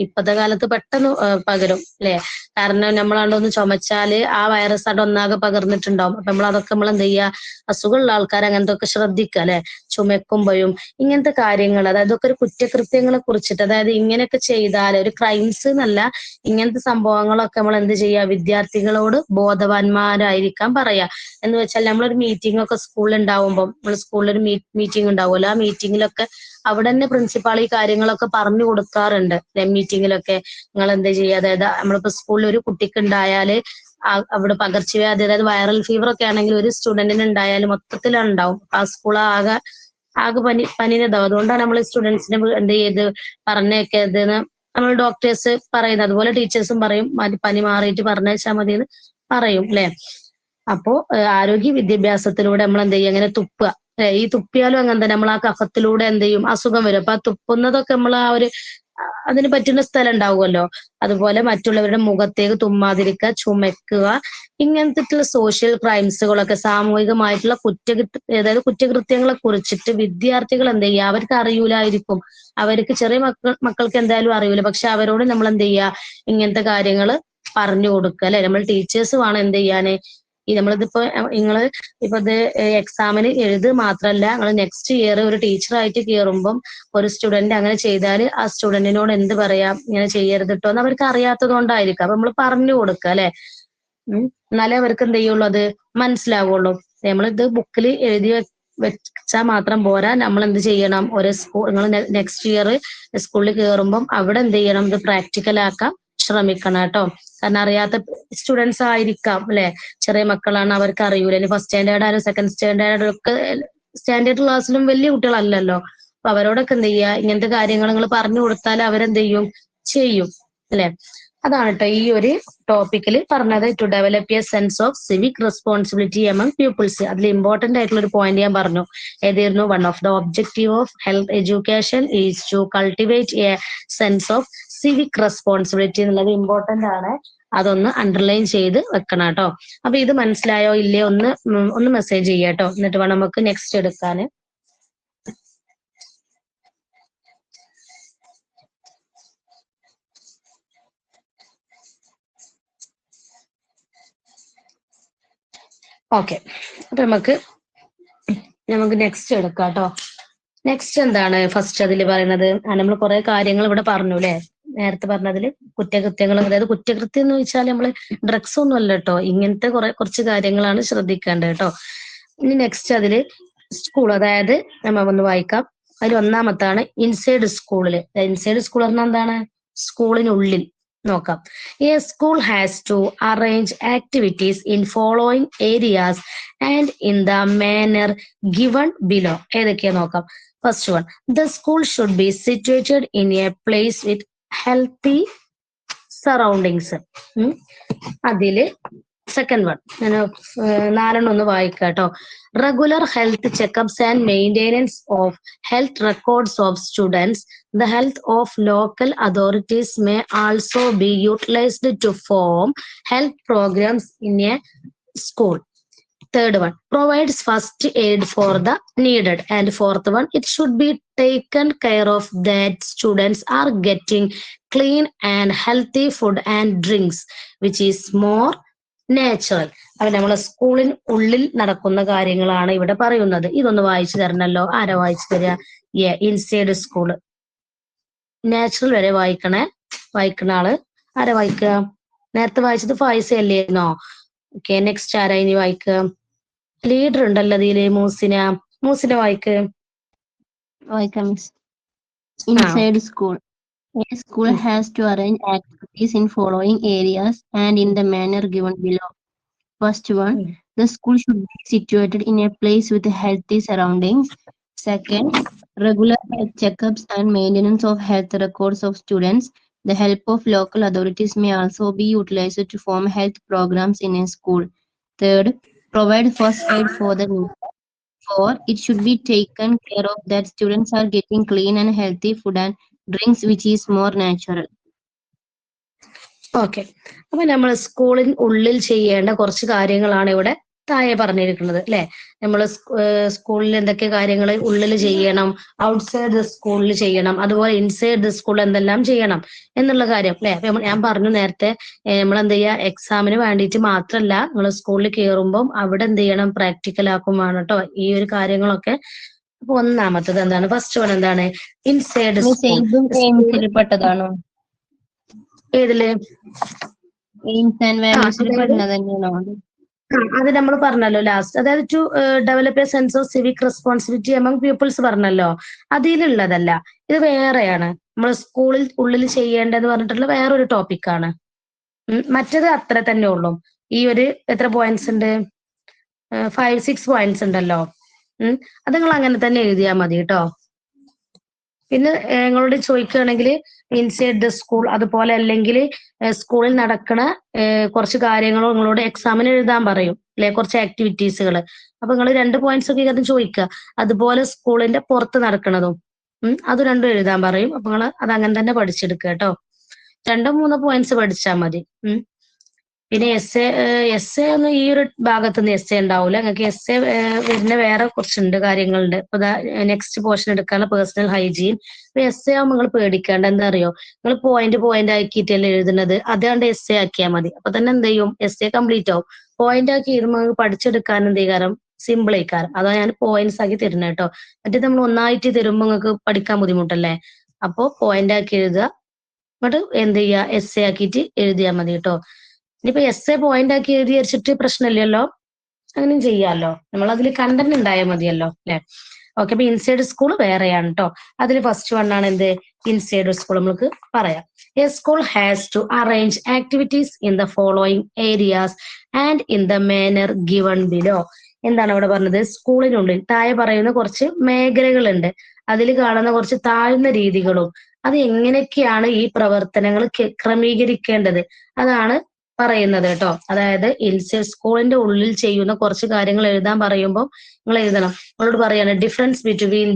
ഇപ്പത്തെ കാലത്ത് പെട്ടെന്ന് പകരും അല്ലെ. കാരണം നമ്മളാണ്ടൊന്ന് ചുമച്ചാല് ആ വൈറസ് അവിടെ ഒന്നാകെ പകർന്നിട്ടുണ്ടാവും. അപ്പൊ നമ്മൾ എന്ത് ചെയ്യുക, അസുഖമുള്ള ആൾക്കാർ അങ്ങനത്തെ ഒക്കെ ശ്രദ്ധിക്കുക അല്ലെ. ചുമക്കുമ്പോഴും ഇങ്ങനത്തെ കാര്യങ്ങൾ, അതായത് ഒക്കെ ഒരു കുറ്റകൃത്യങ്ങളെ കുറിച്ചിട്ട്, അതായത് ഇങ്ങനെയൊക്കെ ചെയ്താൽ ഒരു ക്രൈംസ് എന്നല്ല, ഇങ്ങനത്തെ സംഭവങ്ങളൊക്കെ നമ്മൾ എന്ത് ചെയ്യുക, വിദ്യാർത്ഥികളോട് ബോധവാന്മാരായിരിക്കാൻ പറയാ. എന്ന് വെച്ചാൽ നമ്മളൊരു മീറ്റിംഗ് ഒക്കെ സ്കൂളിൽ ഉണ്ടാവുമ്പോൾ, നമ്മൾ സ്കൂളിലൊരു മീറ്റിംഗ് ഉണ്ടാവുമല്ലോ, ആ മീറ്റിങ്ങിലൊക്കെ അവിടെ തന്നെ പ്രിൻസിപ്പാൾ ഈ കാര്യങ്ങളൊക്കെ പറഞ്ഞു കൊടുക്കാറുണ്ട് മീറ്റിങ്ങിലൊക്കെ. നിങ്ങൾ എന്താ ചെയ്യുക, അതായത് നമ്മളിപ്പോ സ്കൂളിൽ ഒരു കുട്ടിക്ക് ഉണ്ടായാല് അവിടെ പകർച്ചവ്യാധി, അതായത് വൈറൽ ഫീവർ ഒക്കെ ആണെങ്കിൽ ഒരു സ്റ്റുഡന്റിന് ഉണ്ടായാലും മൊത്തത്തിലുണ്ടാവും. ആ സ്കൂൾ ആകെ പനിനതാവും. അതുകൊണ്ടാണ് നമ്മൾ സ്റ്റുഡൻസിനെ എന്ത് ചെയ്ത് പറഞ്ഞേക്കരുതെന്ന് നമ്മൾ ഡോക്ടേഴ്സ് പറയുന്നത്. അതുപോലെ ടീച്ചേഴ്സും പറയും, പനി മാറിയിട്ട് പറഞ്ഞേച്ചാൽ മതി എന്ന് പറയും അല്ലെ. അപ്പോ ആരോഗ്യ വിദ്യാഭ്യാസത്തിലൂടെ നമ്മൾ എന്ത് ചെയ്യുക, അങ്ങനെ തുപ്പുക ഈ തുപ്പിയാലും അങ്ങനെ തന്നെ നമ്മൾ ആ കഫത്തിലൂടെ എന്ത് ചെയ്യും അസുഖം വരും. അപ്പൊ ആ തുപ്പുന്നതൊക്കെ നമ്മൾ ആ ഒരു അതിന് പറ്റുന്ന സ്ഥലം ഉണ്ടാവുമല്ലോ. അതുപോലെ മറ്റുള്ളവരുടെ മുഖത്തേക്ക് തുമ്മാതിരിക്കുക, ചുമക്കുക, ഇങ്ങനത്തെ സോഷ്യൽ ക്രൈംസുകളൊക്കെ സാമൂഹികമായിട്ടുള്ള അതായത് കുറ്റകൃത്യങ്ങളെ കുറിച്ചിട്ട് വിദ്യാർത്ഥികൾ എന്ത് ചെയ്യുക, അവർക്ക് അറിയൂലായിരിക്കും. അവർക്ക് ചെറിയ മക്കൾക്ക് എന്തായാലും അറിയൂല. പക്ഷെ അവരോട് നമ്മൾ എന്ത് ചെയ്യുക, ഇങ്ങനത്തെ കാര്യങ്ങൾ പറഞ്ഞു കൊടുക്കുക അല്ലെ. നമ്മൾ ടീച്ചേഴ്സ് വേണം എന്ത് ചെയ്യാന്. നമ്മളിതിപ്പോ നിങ്ങള് ഇപ്പൊ ഇത് എക്സാമിന് മാത്രല്ല, നിങ്ങൾ നെക്സ്റ്റ് ഇയർ ഒരു ടീച്ചറായിട്ട് കയറുമ്പം ഒരു സ്റ്റുഡന്റ് അങ്ങനെ ചെയ്താൽ ആ സ്റ്റുഡന്റിനോട് എന്ത് പറയാം, ഇങ്ങനെ ചെയ്യരുത് കേട്ടോ എന്ന് അവർക്ക് അറിയാത്തത് കൊണ്ടായിരിക്കും. അപ്പൊ നമ്മൾ പറഞ്ഞു കൊടുക്കുക അല്ലെ. എന്നാലേ അവർക്ക് എന്ത് ചെയ്യുള്ളൂ, അത് മനസ്സിലാവുള്ളൂ. നമ്മളിത് ബുക്കിൽ എഴുതി വെച്ചാൽ മാത്രം പോരാ, നമ്മൾ എന്ത് ചെയ്യണം, ഒരു നിങ്ങൾ നെക്സ്റ്റ് ഇയർ സ്കൂളിൽ കയറുമ്പം അവിടെ എന്ത് ചെയ്യണം, ഇത് പ്രാക്ടിക്കൽ ആക്കാൻ ശ്രമിക്കണം കേട്ടോ. കാരണം അറിയാത്ത സ്റ്റുഡൻസ് ആയിരിക്കാം അല്ലെ, ചെറിയ മക്കളാണ്, അവർക്ക് അറിയൂല. ഇനി ഫസ്റ്റ് സ്റ്റാൻഡേർഡ് ആയാലും സെക്കൻഡ് സ്റ്റാൻഡേർഡ് ഒക്കെ സ്റ്റാൻഡേർഡ് ക്ലാസ്സിലും വലിയ കുട്ടികളല്ലല്ലോ. അപ്പൊ അവരോടൊക്കെ എന്ത് ചെയ്യുക, ഇങ്ങനത്തെ കാര്യങ്ങൾ നിങ്ങൾ പറഞ്ഞു കൊടുത്താൽ അവരെന്ത് ചെയ്യും അല്ലെ. അതാണ് കേട്ടോ ഈ ഒരു ടോപ്പിക്കിൽ പറഞ്ഞത്, to develop a sense of civic responsibility among peoples. അതിൽ ഇമ്പോർട്ടന്റ് ആയിട്ടുള്ള ഒരു പോയിന്റ് ഞാൻ പറഞ്ഞു. ഏതായിരുന്നു? One of the objective of health education is to cultivate a sense of civic responsibility എന്നുള്ളത് ഇമ്പോർട്ടന്റ് ആണ്. അതൊന്ന് അണ്ടർലൈൻ ചെയ്ത് വെക്കണം കേട്ടോ. അപ്പൊ ഇത് മനസ്സിലായോ ഇല്ലേ ഒന്ന് മെസ്സേജ് ചെയ്യാട്ടോ, എന്നിട്ട് വേണം നമുക്ക് നെക്സ്റ്റ് എടുക്കാന്. ഓക്കെ, അപ്പൊ നമുക്ക് നെക്സ്റ്റ് എടുക്കാം കേട്ടോ. നെക്സ്റ്റ് എന്താണ് ഫസ്റ്റ് അതിൽ പറയുന്നത്? നമ്മൾ കുറെ കാര്യങ്ങൾ ഇവിടെ പറഞ്ഞു അല്ലെ, നേരത്തെ പറഞ്ഞതിൽ കുറ്റകൃത്യങ്ങൾ. അതായത് കുറ്റകൃത്യം എന്ന് വെച്ചാൽ നമ്മള് ഡ്രഗ്സ് ഒന്നും അല്ല കേട്ടോ, ഇങ്ങനത്തെ കുറച്ച് കാര്യങ്ങളാണ് ശ്രദ്ധിക്കേണ്ടത് കേട്ടോ. ഇനി നെക്സ്റ്റ് അതില് സ്കൂൾ, അതായത് നമ്മൾ ഒന്ന് വായിക്കാം. അതിൽ ഒന്നാമത്താണ് ഇൻസൈഡ് സ്കൂളില്. ഇൻസൈഡ് സ്കൂൾ പറഞ്ഞാൽ എന്താണ്? സ്കൂളിനുള്ളിൽ. നോക്കാം. A school has to arrange activities in following areas and in the manner given below. ഏതൊക്കെയാ നോക്കാം. First one, the school should be situated in a place with healthy surroundings. അതില് സെക്കൻഡ് വൺ, ഞാൻ 4 ഒന്ന് വായിക്കാം കേട്ടോ. Regular health checkups and maintenance of health records of students. The health of local authorities may also be utilized to form health programs in a school. Third one, provides first aid for the needed. And fourth one, it should be taken care of that students are getting clean and healthy food and drinks, which is more natural. അപ്പൊ നമ്മളെ സ്കൂളിന് ഉള്ളിൽ നടക്കുന്ന കാര്യങ്ങളാണ് ഇവിടെ പറയുന്നത്. ഇതൊന്ന് വായിച്ചു തരണല്ലോ. ആരാ വായിച്ചു തരിക? Inside school. നാച്ചുറൽ വരെ വായിക്കണ ആള് ആരാ വായിക്കുക? നേരത്തെ വായിച്ചത് ഫായിസ അല്ലേന്നോ? ഓക്കെ, നെക്സ്റ്റ് ആരാ ഇനി വായിക്കുക? ലീഡർ ഉണ്ടല്ലോ ഇതില്, മൂസിന വായിക്ക്. Inside school. A school has to arrange activities in following areas and in the manner given below. First one, the school should be situated in a place with healthy surroundings. Second, regular health checkups and maintenance of health records of students. The help of local authorities may also be utilized to form health programs in a school. Third, provide first aid for the needy. Four, it should be taken care of that students are getting clean and healthy food and drinks, which is more natural. Okay, അപ്പൊ നമ്മൾ സ്കൂളിന് ഉള്ളിൽ ചെയ്യേണ്ട കുറച്ച് കാര്യങ്ങളാണ് ഇവിടെ താഴെ പറഞ്ഞിരിക്കുന്നത് അല്ലെ. നമ്മൾ സ്കൂളിൽ എന്തൊക്കെ കാര്യങ്ങൾ ഉള്ളിൽ ചെയ്യണം, ഔട്ട്സൈഡ് ദ സ്കൂളിൽ ചെയ്യണം, അതുപോലെ ഇൻസൈഡ് ദ സ്കൂൾ എന്തെല്ലാം ചെയ്യണം എന്നുള്ള കാര്യം അല്ലെ. അപ്പൊ ഞാൻ പറഞ്ഞു നേരത്തെ, നമ്മൾ എന്ത് ചെയ്യുക, എക്സാമിന് വേണ്ടിയിട്ട് മാത്രല്ല, നമ്മൾ സ്കൂളിൽ കയറുമ്പം അവിടെ എന്ത് ചെയ്യണം, പ്രാക്ടിക്കൽ ആക്കും വേണം കേട്ടോ ഈ ഒരു കാര്യങ്ങളൊക്കെ. അപ്പൊ ഒന്നാമത്തത് എന്താണ്? ഫസ്റ്റ് വൺ എന്താണ്? Inside school. പെട്ടതാണോ? ഏതില്? എയിംസ് ആൻഡ് വാല്യൂസിൽ പെടുന്നത് തന്നെയാണോ? അത് നമ്മൾ പറഞ്ഞല്ലോ ലാസ്റ്റ്. അതായത് to develop a sense of civic responsibility among peoples പറഞ്ഞല്ലോ, അതിലുള്ളതല്ല. ഇത് വേറെയാണ്. നമ്മൾ സ്കൂളിൽ ഉള്ളിൽ ചെയ്യേണ്ടതെന്ന് പറഞ്ഞിട്ടുള്ള വേറൊരു ടോപ്പിക്കാണ്. മറ്റത് അത്ര തന്നെ ഉള്ളൂ. ഈ ഒരു എത്ര പോയിന്റ്സ് ഉണ്ട്? 5-6 പോയിന്റ്സ് ഉണ്ടല്ലോ. അത് നിങ്ങൾ അങ്ങനെ തന്നെ എഴുതിയാൽ മതി കേട്ടോ. പിന്നെ നിങ്ങളോട് ചോദിക്കുകയാണെങ്കിൽ ഇൻസൈഡ് ദ സ്കൂൾ, അതുപോലെ അല്ലെങ്കിൽ സ്കൂളിൽ നടക്കണ കുറച്ച് കാര്യങ്ങളും നിങ്ങളോട് എക്സാമിന് എഴുതാൻ പറയും അല്ലെ, കുറച്ച് ആക്ടിവിറ്റീസുകൾ. അപ്പൊ നിങ്ങൾ 2 പോയിന്റ്സ് ഒക്കെ അത് ചോദിക്കുക. അതുപോലെ സ്കൂളിന്റെ പുറത്ത് നടക്കുന്നതും അത് രണ്ടും എഴുതാൻ പറയും. അപ്പൊ നിങ്ങൾ അത് അങ്ങനെ തന്നെ പഠിച്ചെടുക്കുക കേട്ടോ. 2-3 പോയിന്റ്സ് പഠിച്ചാൽ മതി. പിന്നെ എസ് എ ഒന്നും ഈ ഒരു ഭാഗത്തുനിന്ന് എസ് എ ഉണ്ടാവില്ല. നിങ്ങൾക്ക് എസ് എ വരുന്ന വേറെ കുറച്ചുണ്ട് കാര്യങ്ങളുണ്ട്. ഇപ്പൊ നെക്സ്റ്റ് പോർഷൻ എടുക്കാനുള്ള പേഴ്സണൽ ഹൈജീൻ. ഇപ്പൊ എസ് എ ആവുമ്പോൾ നിങ്ങൾ പേടിക്കേണ്ട, എന്താ അറിയോ, നിങ്ങൾ പോയിന്റ് ആക്കിയിട്ടല്ലേ എഴുതുന്നത്, അതുകൊണ്ട് എസ് എ ആക്കിയാൽ മതി. അപ്പൊ തന്നെ എന്ത് ചെയ്യും, എസ് എ കംപ്ലീറ്റ് ആവും. പോയിന്റ് ആക്കി ഇടുമ്പോൾ പഠിച്ചെടുക്കാൻ എന്ത് ചെയ്യാരം, സിമ്പിൾ ആയിക്കാരം. അതാ ഞാൻ പോയിന്റ്സ് ആക്കി തരുന്നത് കേട്ടോ. മറ്റേ നമ്മൾ ഒന്നായിട്ട് തരുമ്പോൾ നിങ്ങൾക്ക് പഠിക്കാൻ ബുദ്ധിമുട്ടല്ലേ. അപ്പോ പോയിന്റ് ആക്കി എഴുതുക, എന്നിട്ട് എന്ത് ചെയ്യുക, എസ് എ ആക്കിയിട്ട് എഴുതിയാൽ മതി കേട്ടോ. ഇനിയിപ്പോ എസ് എ പോയിന്റ് ആക്കി എഴുതി വെച്ചിട്ട് പ്രശ്നമില്ലല്ലോ, അങ്ങനെയും ചെയ്യാമല്ലോ. നമ്മൾ അതിൽ കണ്ടന്റ് ഉണ്ടായാൽ മതിയല്ലോ അല്ലെ. ഓക്കെ, അപ്പൊ ഇൻസൈഡ് സ്കൂൾ വേറെയാണ് കേട്ടോ. അതിൽ ഫസ്റ്റ് വൺ ആണ് എന്ത്, ഇൻസൈഡ് സ്കൂൾ. നമുക്ക് പറയാം, a school has to arrange activities in the following areas and in the manner given below. എന്താണ് അവിടെ പറഞ്ഞത്, സ്കൂളിനുള്ളിൽ താഴെ പറയുന്ന കുറച്ച് മേഖലകളുണ്ട്, അതിൽ കാണുന്ന കുറച്ച് താഴ്ന്ന രീതികളും അത് എങ്ങനെയൊക്കെയാണ് ഈ പ്രവർത്തനങ്ങൾ ക്രമീകരിക്കേണ്ടത് അതാണ് പറയുന്നത് കേട്ടോ. അതായത് ഇൻസൈഡ് സ്കൂളിന്റെ ഉള്ളിൽ ചെയ്യുന്ന കുറച്ച് കാര്യങ്ങൾ എഴുതാൻ പറയുമ്പോൾ നിങ്ങൾ എഴുതണം. നിങ്ങളോട് പറയാണ് ഡിഫറൻസ് ബിറ്റ്വീൻ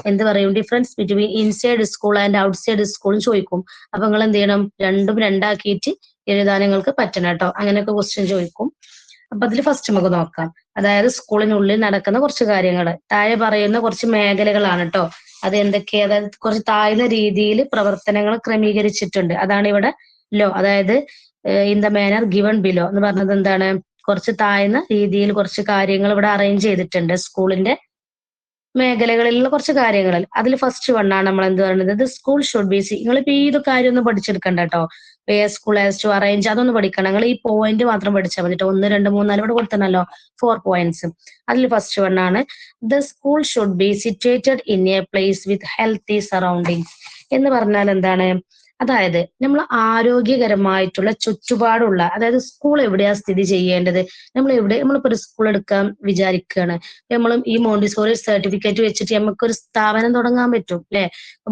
എന്ത് പറയും, difference between inside school and outside school ചോദിക്കും. അപ്പൊ നിങ്ങൾ എന്ത് ചെയ്യണം, രണ്ടും രണ്ടാക്കിയിട്ട് എഴുതാൻ നിങ്ങൾക്ക് പറ്റണം കേട്ടോ. അങ്ങനെയൊക്കെ ക്വസ്റ്റ്യൻ ചോദിക്കും. അപ്പൊ അതിൽ ഫസ്റ്റ് നമുക്ക് നോക്കാം. അതായത് സ്കൂളിനുള്ളിൽ നടക്കുന്ന കുറച്ച് കാര്യങ്ങൾ, താഴെ പറയുന്ന കുറച്ച് മേഖലകളാണ് കേട്ടോ. അത് എന്തൊക്കെയാ, അതായത് കുറച്ച് താഴ്ന്ന രീതിയിൽ പ്രവർത്തനങ്ങൾ ക്രമീകരിച്ചിട്ടുണ്ട്. അതാണ് ഇവിടെ ലോ, അതായത് in the manner given below എന്ന് പറഞ്ഞത് എന്താണ്, കുറച്ച് താഴ്ന്ന രീതിയിൽ കുറച്ച് കാര്യങ്ങൾ ഇവിടെ അറേഞ്ച് ചെയ്തിട്ടുണ്ട് സ്കൂളിന്റെ മേഖലകളിലുള്ള കുറച്ച് കാര്യങ്ങളിൽ. അതിൽ ഫസ്റ്റ് വണ്ണാണ് നമ്മൾ എന്ത് പറയുന്നത്, സ്കൂൾ ഷുഡ് ബി സി. നിങ്ങളിപ്പോ ഈ ഇത് കാര്യം ഒന്നും പഠിച്ചെടുക്കണ്ട കേട്ടോ. A school has to arrange അതൊന്നും പഠിക്കണം. നിങ്ങൾ ഈ പോയിന്റ് മാത്രം പഠിച്ചാൽ മതി കേട്ടോ. 1, 2, 3, 4 ഇവിടെ കൊടുത്തണല്ലോ 4 പോയിന്റ്സ്. അതിൽ ഫസ്റ്റ് വണ്ണാണ് the school should be situated in a place with healthy surroundings. എന്ന് പറഞ്ഞാൽ എന്താണ്, അതായത് നമ്മൾ ആരോഗ്യകരമായിട്ടുള്ള ചുറ്റുപാടുള്ള, അതായത് സ്കൂൾ എവിടെയാ സ്ഥിതി ചെയ്യേണ്ടത്, നമ്മളിപ്പോ ഒരു സ്കൂൾ എടുക്കാൻ വിചാരിക്കുകയാണ്. നമ്മളും ഈ മോണ്ടിസോറി സർട്ടിഫിക്കറ്റ് വെച്ചിട്ട് നമുക്കൊരു സ്ഥാപനം തുടങ്ങാൻ പറ്റും അല്ലെ.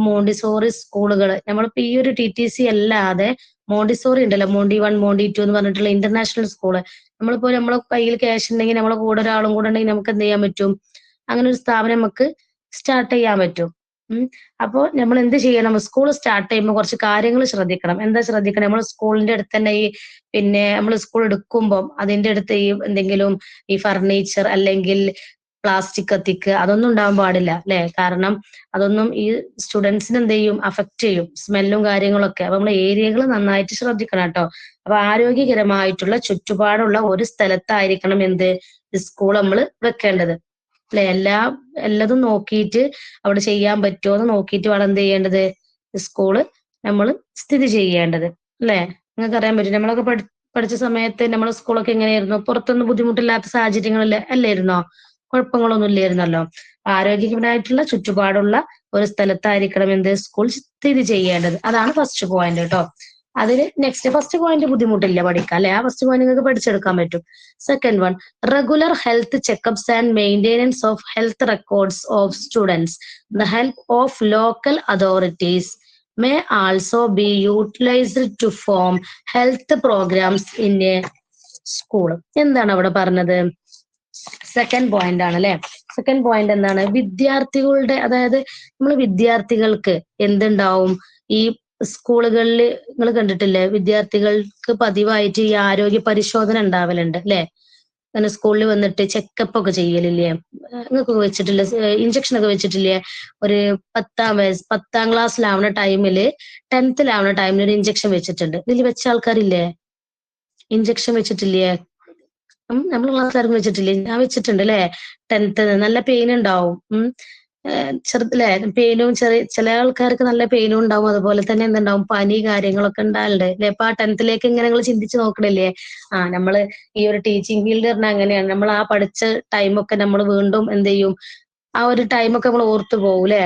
മോണ്ടിസോറി സ്കൂളുകൾ നമ്മളിപ്പോ ഈ ഒരു TTC അല്ലാതെ മോണ്ടിസോറി ഉണ്ടല്ലോ, മോണ്ടി 1 മോണ്ടി 2 എന്ന് പറഞ്ഞിട്ടുള്ള ഇന്റർനാഷണൽ സ്കൂള്. നമ്മളിപ്പോ നമ്മളെ കയ്യിൽ ക്യാഷ് ഉണ്ടെങ്കിൽ, നമ്മളെ കൂടെ ഒരാളും കൂടെ ഉണ്ടെങ്കിൽ നമുക്ക് എന്ത് ചെയ്യാൻ പറ്റും, അങ്ങനെ ഒരു സ്ഥാപനം നമുക്ക് സ്റ്റാർട്ട് ചെയ്യാൻ പറ്റും. അപ്പോ നമ്മൾ എന്ത് ചെയ്യണം, സ്കൂൾ സ്റ്റാർട്ട് ചെയ്യുമ്പോൾ കുറച്ച് കാര്യങ്ങൾ ശ്രദ്ധിക്കണം. എന്താ ശ്രദ്ധിക്കണം, നമ്മൾ സ്കൂളിന്റെ അടുത്ത് തന്നെ പിന്നെ നമ്മൾ സ്കൂൾ എടുക്കുമ്പോൾ അതിന്റെ അടുത്ത് എന്തെങ്കിലും ഈ ഫർണിച്ചർ അല്ലെങ്കിൽ പ്ലാസ്റ്റിക് കത്തിക്ക് അതൊന്നും ഉണ്ടാവാൻ പാടില്ല അല്ലെ. കാരണം അതൊന്നും ഈ സ്റ്റുഡൻസിന് എന്ത് ചെയ്യും, അഫക്ട് ചെയ്യും, സ്മെല്ലും കാര്യങ്ങളൊക്കെ. അപ്പൊ നമ്മൾ ഏരിയകൾ നന്നായിട്ട് ശ്രദ്ധിക്കണം കേട്ടോ. അപ്പൊ ആരോഗ്യകരമായിട്ടുള്ള ചുറ്റുപാടുള്ള ഒരു സ്ഥലത്തായിരിക്കണം എന്ത്, സ്കൂൾ നമ്മൾ വെക്കേണ്ടത് അല്ലെ. എല്ലാതും നോക്കിയിട്ട് അവിടെ ചെയ്യാൻ പറ്റുമോ എന്ന് നോക്കിയിട്ട് വേണം എന്ത് ചെയ്യേണ്ടത്, സ്കൂള് നമ്മൾ സ്ഥിതി ചെയ്യേണ്ടത് അല്ലെ. നിങ്ങൾക്ക് അറിയാൻ പറ്റും, നമ്മളൊക്കെ പഠിച്ച സമയത്ത് നമ്മളെ സ്കൂളൊക്കെ എങ്ങനെയായിരുന്നു, പുറത്തൊന്നും ബുദ്ധിമുട്ടില്ലാത്ത സാഹചര്യങ്ങളിൽ അല്ലായിരുന്നോ, കുഴപ്പങ്ങളൊന്നും ഇല്ലായിരുന്നല്ലോ. ആരോഗ്യപരമായിട്ടുള്ള ചുറ്റുപാടുള്ള ഒരു സ്ഥലത്തായിരിക്കണം എന്ത്, സ്കൂൾ സ്ഥിതി ചെയ്യേണ്ടത്. അതാണ് ഫസ്റ്റ് പോയിന്റ് കേട്ടോ. അതില് നെക്സ്റ്റ് ഫസ്റ്റ് പോയിന്റ് ബുദ്ധിമുട്ടില്ല പഠിക്കാം അല്ലെ. ആ ഫസ്റ്റ് പോയിന്റ് നിങ്ങൾക്ക് പഠിച്ചെടുക്കാൻ പറ്റും. Second one, regular health checkups and maintenance of health records of students the help of local authorities may also be utilized to form health programs in a school. എന്താണ് അവിടെ പറഞ്ഞത്, സെക്കൻഡ് പോയിന്റ് ആണ് അല്ലെ. സെക്കൻഡ് പോയിന്റ് എന്താണ്, വിദ്യാർത്ഥികളുടെ, അതായത് നമ്മൾ വിദ്യാർത്ഥികൾക്ക് എന്തുണ്ടാവും, ഈ സ്കൂളുകളിൽ നിങ്ങൾ കണ്ടിട്ടില്ലേ, വിദ്യാർത്ഥികൾക്ക് പതിവായിട്ട് ഈ ആരോഗ്യ പരിശോധന ഉണ്ടാവലുണ്ട് അല്ലെ. അങ്ങനെ സ്കൂളിൽ വന്നിട്ട് ചെക്കപ്പ് ഒക്കെ ചെയ്യലില്ലേ, നിങ്ങൾക്ക് വെച്ചിട്ടില്ലേ, ഇഞ്ചക്ഷൻ ഒക്കെ വെച്ചിട്ടില്ലേ. ഒരു 10ാം ക്ലാസ്സിലാവുന്ന ടൈമില് 10th ടൈമിൽ ഒരു ഇഞ്ചക്ഷൻ വെച്ചിട്ടുണ്ട്. ഇതിൽ വെച്ച ആൾക്കാരില്ലേ, ഇഞ്ചക്ഷൻ വെച്ചിട്ടില്ലേ, നമ്മൾ ക്ലാസ്സിലാർക്കും വെച്ചിട്ടില്ലേ, ഞാൻ വെച്ചിട്ടുണ്ട് അല്ലെ. 10th നല്ല പെയിൻ ഉണ്ടാവും, ചെറുതല്ലേ പെയിനും, ചില ആൾക്കാർക്ക് നല്ല പെയിനും ഉണ്ടാവും. അതുപോലെ തന്നെ എന്തുണ്ടാവും, പനി കാര്യങ്ങളൊക്കെ ഉണ്ടാവലുണ്ട് അല്ലെ. അപ്പൊ ആ 10th ഇങ്ങനെ നിങ്ങൾ ചിന്തിച്ച് നോക്കണില്ലേ, നമ്മള് ഈ ഒരു ടീച്ചിങ് ഫീൽഡ് പറഞ്ഞാൽ അങ്ങനെയാണ്. നമ്മൾ ആ പഠിച്ച ടൈമൊക്കെ നമ്മൾ വീണ്ടും എന്ത് ചെയ്യും, ആ ഒരു ടൈമൊക്കെ നമ്മൾ ഓർത്തു പോകും അല്ലെ.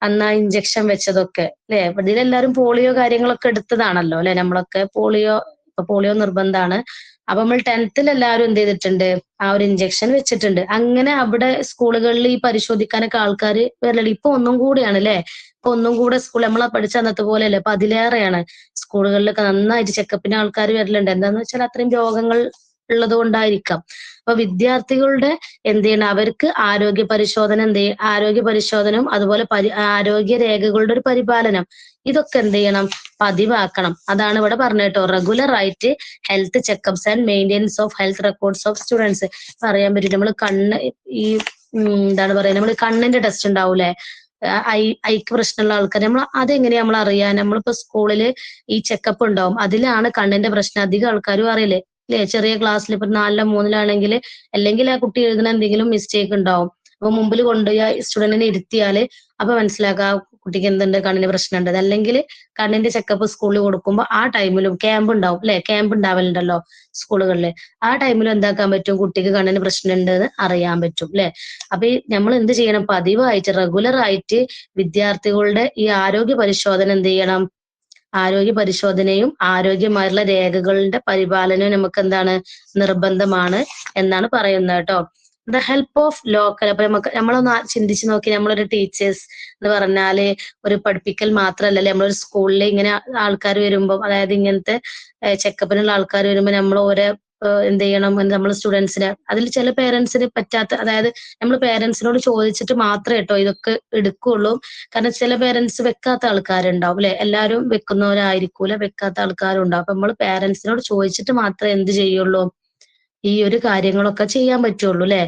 അന്ന് ആ ഇഞ്ചക്ഷൻ വെച്ചതൊക്കെ അല്ലെ. ഇതിലെല്ലാരും പോളിയോ കാര്യങ്ങളൊക്കെ എടുത്തതാണല്ലോ അല്ലെ. നമ്മളൊക്കെ പോളിയോ നിർബന്ധമാണ്. അപ്പൊ നമ്മൾ 10th എല്ലാവരും എന്ത് ചെയ്തിട്ടുണ്ട്, ആ ഒരു ഇഞ്ചക്ഷൻ വെച്ചിട്ടുണ്ട്. അങ്ങനെ അവിടെ സ്കൂളുകളിൽ ഈ പരിശോധിക്കാനൊക്കെ ആൾക്കാർ വരലുണ്ട്. ഇപ്പൊ ഒന്നും കൂടിയാണ് അല്ലെ. ഇപ്പൊ ഒന്നും കൂടെ സ്കൂൾ നമ്മളെ പഠിച്ച അന്നത്തെ പോലെ അല്ലേ, അപ്പൊ അതിലേറെയാണ് സ്കൂളുകളിലൊക്കെ നന്നായിട്ട് ചെക്കപ്പിന് ആൾക്കാർ വരലുണ്ട്. എന്താന്ന് വെച്ചാൽ അത്രയും രോഗങ്ങൾ ഉള്ളത് കൊണ്ടായിരിക്കാം. അപ്പൊ വിദ്യാർത്ഥികളുടെ എന്ത് ചെയ്യണം, അവർക്ക് ആരോഗ്യ പരിശോധന ആരോഗ്യ പരിശോധനയും അതുപോലെ ആരോഗ്യ രേഖകളുടെ ഒരു പരിപാലനം, ഇതൊക്കെ എന്ത് ചെയ്യണം, പതിവാക്കണം. അതാണ് ഇവിടെ പറഞ്ഞ കേട്ടോ, റെഗുലർ ആയിട്ട് health checkups and maintenance of health records of students. പറയാൻ പറ്റും നമ്മൾ കണ്ണ് ഈ എന്താണ് പറയുക, നമ്മൾ കണ്ണിന്റെ ടെസ്റ്റ് ഉണ്ടാവൂലേ, ഐക്ക് പ്രശ്നമുള്ള ആൾക്കാർ, നമ്മൾ അതെങ്ങനെയാ നമ്മൾ അറിയാൻ, നമ്മളിപ്പോ സ്കൂളില് ഈ ചെക്കപ്പ് ഉണ്ടാവും, അതിലാണ് കണ്ണിന്റെ പ്രശ്നം അധികം ആൾക്കാരും അറിയില്ലേ അല്ലെ. ചെറിയ ക്ലാസ്സിൽ ഇപ്പൊ 4-ോ 3-ലാണെങ്കിൽ അല്ലെങ്കിൽ ആ കുട്ടി എഴുതുന്ന എന്തെങ്കിലും മിസ്റ്റേക്ക് ഉണ്ടാവും. അപ്പൊ മുമ്പിൽ കൊണ്ടുപോയി സ്റ്റുഡന്റിനെ ഇരുത്തിയാല് അപ്പൊ മനസ്സിലാക്കാം കുട്ടിക്ക് എന്തുണ്ട്, കണ്ണിന് പ്രശ്നമുണ്ട്. അല്ലെങ്കിൽ കണ്ണിന്റെ ചെക്കപ്പ് സ്കൂളിൽ കൊടുക്കുമ്പോൾ ആ ടൈമിലും ക്യാമ്പ് ഉണ്ടാവും അല്ലെ, ക്യാമ്പ് ഉണ്ടാവലുണ്ടല്ലോ സ്കൂളുകളിൽ, ആ ടൈമിലും എന്താക്കാൻ പറ്റും, കുട്ടിക്ക് കണ്ണിന് പ്രശ്നമുണ്ട് എന്ന് അറിയാൻ പറ്റും അല്ലെ. അപ്പൊ നമ്മൾ എന്ത് ചെയ്യണം, പതിവായിട്ട് റെഗുലർ ആയിട്ട് വിദ്യാർത്ഥികളുടെ ഈ ആരോഗ്യ പരിശോധന എന്ത് ചെയ്യണം, ആരോഗ്യ പരിശോധനയും ആരോഗ്യമായുള്ള രേഖകളുടെ പരിപാലനവും നമുക്ക് എന്താണ്, നിർബന്ധമാണ് എന്നാണ് പറയുന്നത് കേട്ടോ. The help of local. അപ്പൊ നമ്മളൊന്ന് ചിന്തിച്ചു നോക്കി, നമ്മളൊരു ടീച്ചേഴ്സ് എന്ന് പറഞ്ഞാല് ഒരു പഠിപ്പിക്കൽ മാത്രല്ലല്ലേ, നമ്മളൊരു സ്കൂളിൽ ഇങ്ങനെ ആൾക്കാർ വരുമ്പോൾ, അതായത് ഇങ്ങനത്തെ ചെക്കപ്പിനുള്ള ആൾക്കാർ വരുമ്പോൾ നമ്മൾ ഓരോ എന്ത് ചെയ്യണം, നമ്മൾ സ്റ്റുഡൻസിന്, അതിൽ ചില പേരൻസിന് പറ്റാത്ത, അതായത് നമ്മൾ പേരൻസിനോട് ചോദിച്ചിട്ട് മാത്രമേ കേട്ടോ ഇതൊക്കെ എടുക്കുള്ളൂ. കാരണം ചില പേരൻസ് വെക്കാത്ത ആൾക്കാരുണ്ടാവും അല്ലെ, എല്ലാവരും വെക്കുന്നവരായിരിക്കൂല, വെക്കാത്ത ആൾക്കാരും ഉണ്ടാവും. അപ്പൊ നമ്മൾ പേരൻസിനോട് ചോദിച്ചിട്ട് മാത്രമേ എന്ത് ചെയ്യുള്ളൂ, ഈ ഒരു കാര്യങ്ങളൊക്കെ ചെയ്യാൻ പറ്റുള്ളൂ അല്ലെ.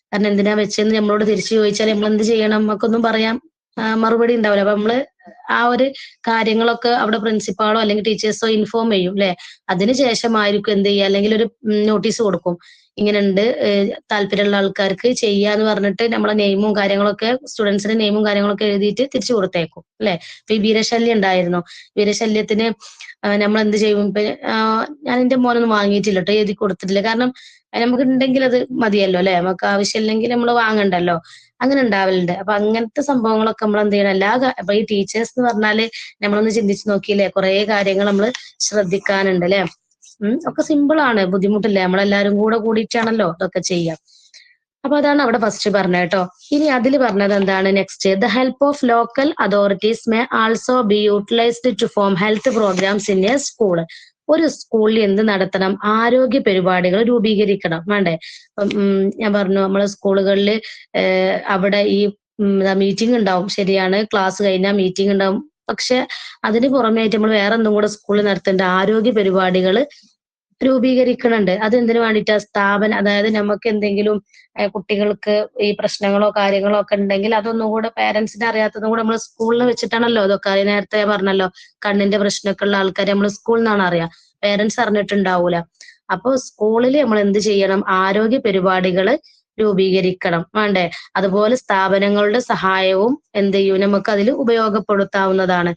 കാരണം എന്തിനാ വെച്ചെന്ന് നമ്മളോട് തിരിച്ചു ചോദിച്ചാൽ നമ്മൾ എന്ത് ചെയ്യണം, നമുക്കൊന്നും പറയാൻ മറുപടി ഉണ്ടാവില്ല. അപ്പൊ നമ്മള് ആ ഒരു കാര്യങ്ങളൊക്കെ അവിടെ പ്രിൻസിപ്പാളോ അല്ലെങ്കിൽ ടീച്ചേഴ്സോ ഇൻഫോം ചെയ്യും അല്ലെ. അതിനുശേഷമായിരിക്കും എന്ത് ചെയ്യുക, അല്ലെങ്കിൽ ഒരു നോട്ടീസ് കൊടുക്കും, ഇങ്ങനെ ഉണ്ട് താല്പര്യമുള്ള ആൾക്കാർക്ക് ചെയ്യാന്ന് പറഞ്ഞിട്ട് നമ്മളെ നെയിമും കാര്യങ്ങളൊക്കെ, സ്റ്റുഡൻസിന്റെ നെയിമും കാര്യങ്ങളൊക്കെ എഴുതിയിട്ട് തിരിച്ചു കൊടുത്തേക്കും അല്ലെ. ഇപ്പൊ ഈ വീരശല്യം ഉണ്ടായിരുന്നു, വീരശല്യത്തിന് നമ്മൾ എന്ത് ചെയ്യും, ഇപ്പൊ ഞാൻ എന്റെ മോനൊന്നും വാങ്ങിയിട്ടില്ല കേട്ടോ, എഴുതി കൊടുത്തിട്ടില്ല. കാരണം നമുക്ക് ഉണ്ടെങ്കിൽ അത് മതിയല്ലോ അല്ലെ, നമുക്ക് ആവശ്യമില്ലെങ്കിൽ നമ്മൾ വാങ്ങണ്ടല്ലോ, അങ്ങനെ ഉണ്ടാവലുണ്ട്. അപ്പൊ അങ്ങനത്തെ സംഭവങ്ങളൊക്കെ നമ്മൾ എന്ത് ചെയ്യണം, അപ്പൊ ഈ ടീച്ചേഴ്സ് എന്ന് പറഞ്ഞാല് നമ്മളൊന്ന് ചിന്തിച്ചു നോക്കിയില്ലേ, കുറെ കാര്യങ്ങൾ നമ്മൾ ശ്രദ്ധിക്കാനുണ്ട് അല്ലെ. ഒക്കെ സിമ്പിൾ ആണ്, ബുദ്ധിമുട്ടില്ല, നമ്മളെല്ലാരും കൂടിയിട്ടാണല്ലോ ഇതൊക്കെ ചെയ്യാം. അപ്പൊ അതാണ് അവിടെ ഫസ്റ്റ് പറഞ്ഞത് കേട്ടോ. ഇനി അതിൽ പറഞ്ഞത് എന്താണ് next, the help of local authorities may also be utilised to form health programmes in a school. ഒരു സ്കൂളിൽ എന്ത് നടത്തണം, ആരോഗ്യ പരിപാടികൾ രൂപീകരിക്കണം വേണ്ടേ. ഞാൻ പറഞ്ഞു നമ്മളെ സ്കൂളുകളിൽ അവിടെ ഈ മീറ്റിംഗ് ഉണ്ടാവും, ശരിയാണ്, ക്ലാസ് കഴിഞ്ഞാൽ മീറ്റിംഗ് ഉണ്ടാവും. പക്ഷെ അതിന് പുറമേയായിട്ട് നമ്മൾ വേറെ എന്തും കൂടെ സ്കൂളിൽ നടത്തേണ്ട ആരോഗ്യ പരിപാടികൾ രൂപീകരിക്കണുണ്ട്. അതെന്തിനു വേണ്ടിയിട്ടാ, സ്ഥാപനം, അതായത് നമുക്ക് എന്തെങ്കിലും കുട്ടികൾക്ക് ഈ പ്രശ്നങ്ങളോ കാര്യങ്ങളോ ഒക്കെ ഉണ്ടെങ്കിൽ അതൊന്നും കൂടെ പേരൻസിനെ അറിയാത്തതും കൂടെ നമ്മൾ സ്കൂളിൽ വെച്ചിട്ടാണല്ലോ അതൊക്കെ. നേരത്തെ പറഞ്ഞല്ലോ, കണ്ണിന്റെ പ്രശ്നമൊക്കെ ഉള്ള ആൾക്കാരെ നമ്മൾ സ്കൂളിൽ നിന്നാണ് അറിയാം, പേരൻസ് അറിഞ്ഞിട്ടുണ്ടാവൂല. അപ്പൊ സ്കൂളിൽ നമ്മൾ എന്ത് ചെയ്യണം, ആരോഗ്യ പരിപാടികൾ രൂപീകരിക്കണം വേണ്ടേ. അതുപോലെ സ്ഥാപനങ്ങളുടെ സഹായവും എന്ത് ചെയ്യും, നമുക്ക് അതിൽ ഉപയോഗപ്പെടുത്താവുന്നതാണ്.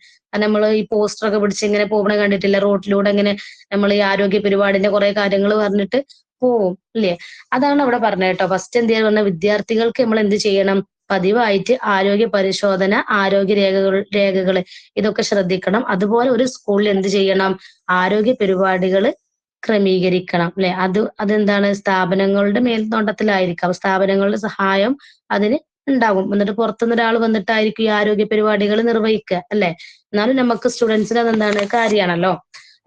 നമ്മൾ ഈ പോസ്റ്ററൊക്കെ പിടിച്ച് ഇങ്ങനെ പോകണ കണ്ടിട്ടില്ല, റോട്ടിലൂടെ ഇങ്ങനെ നമ്മൾ ഈ ആരോഗ്യ പരിപാടിന്റെ കുറെ കാര്യങ്ങൾ പറഞ്ഞിട്ട് പോവും ഇല്ലേ. അതാണ് അവിടെ പറഞ്ഞത് കേട്ടോ. ഫസ്റ്റ് എന്ത് ചെയ്യാൻ, വിദ്യാർത്ഥികൾക്ക് നമ്മൾ എന്ത് ചെയ്യണം, പതിവായിട്ട് ആരോഗ്യ പരിശോധന, ആരോഗ്യ രേഖകൾ ഇതൊക്കെ ശ്രദ്ധിക്കണം. അതുപോലെ ഒരു സ്കൂളിൽ എന്ത് ചെയ്യണം, ആരോഗ്യ പരിപാടികൾ ക്രമീകരിക്കണം അല്ലെ. അതെന്താണ്, സ്ഥാപനങ്ങളുടെ മേൽനോട്ടത്തിലായിരിക്കാം, സ്ഥാപനങ്ങളുടെ സഹായം അതിന് ഉണ്ടാകും. എന്നിട്ട് പുറത്തുനിന്ന് ഒരാൾ വന്നിട്ടായിരിക്കും ഈ ആരോഗ്യ പരിപാടികൾ നിർവഹിക്കുക അല്ലെ. എന്നാലും നമുക്ക് സ്റ്റുഡൻസിന് അതെന്താണ്, കാര്യമാണല്ലോ.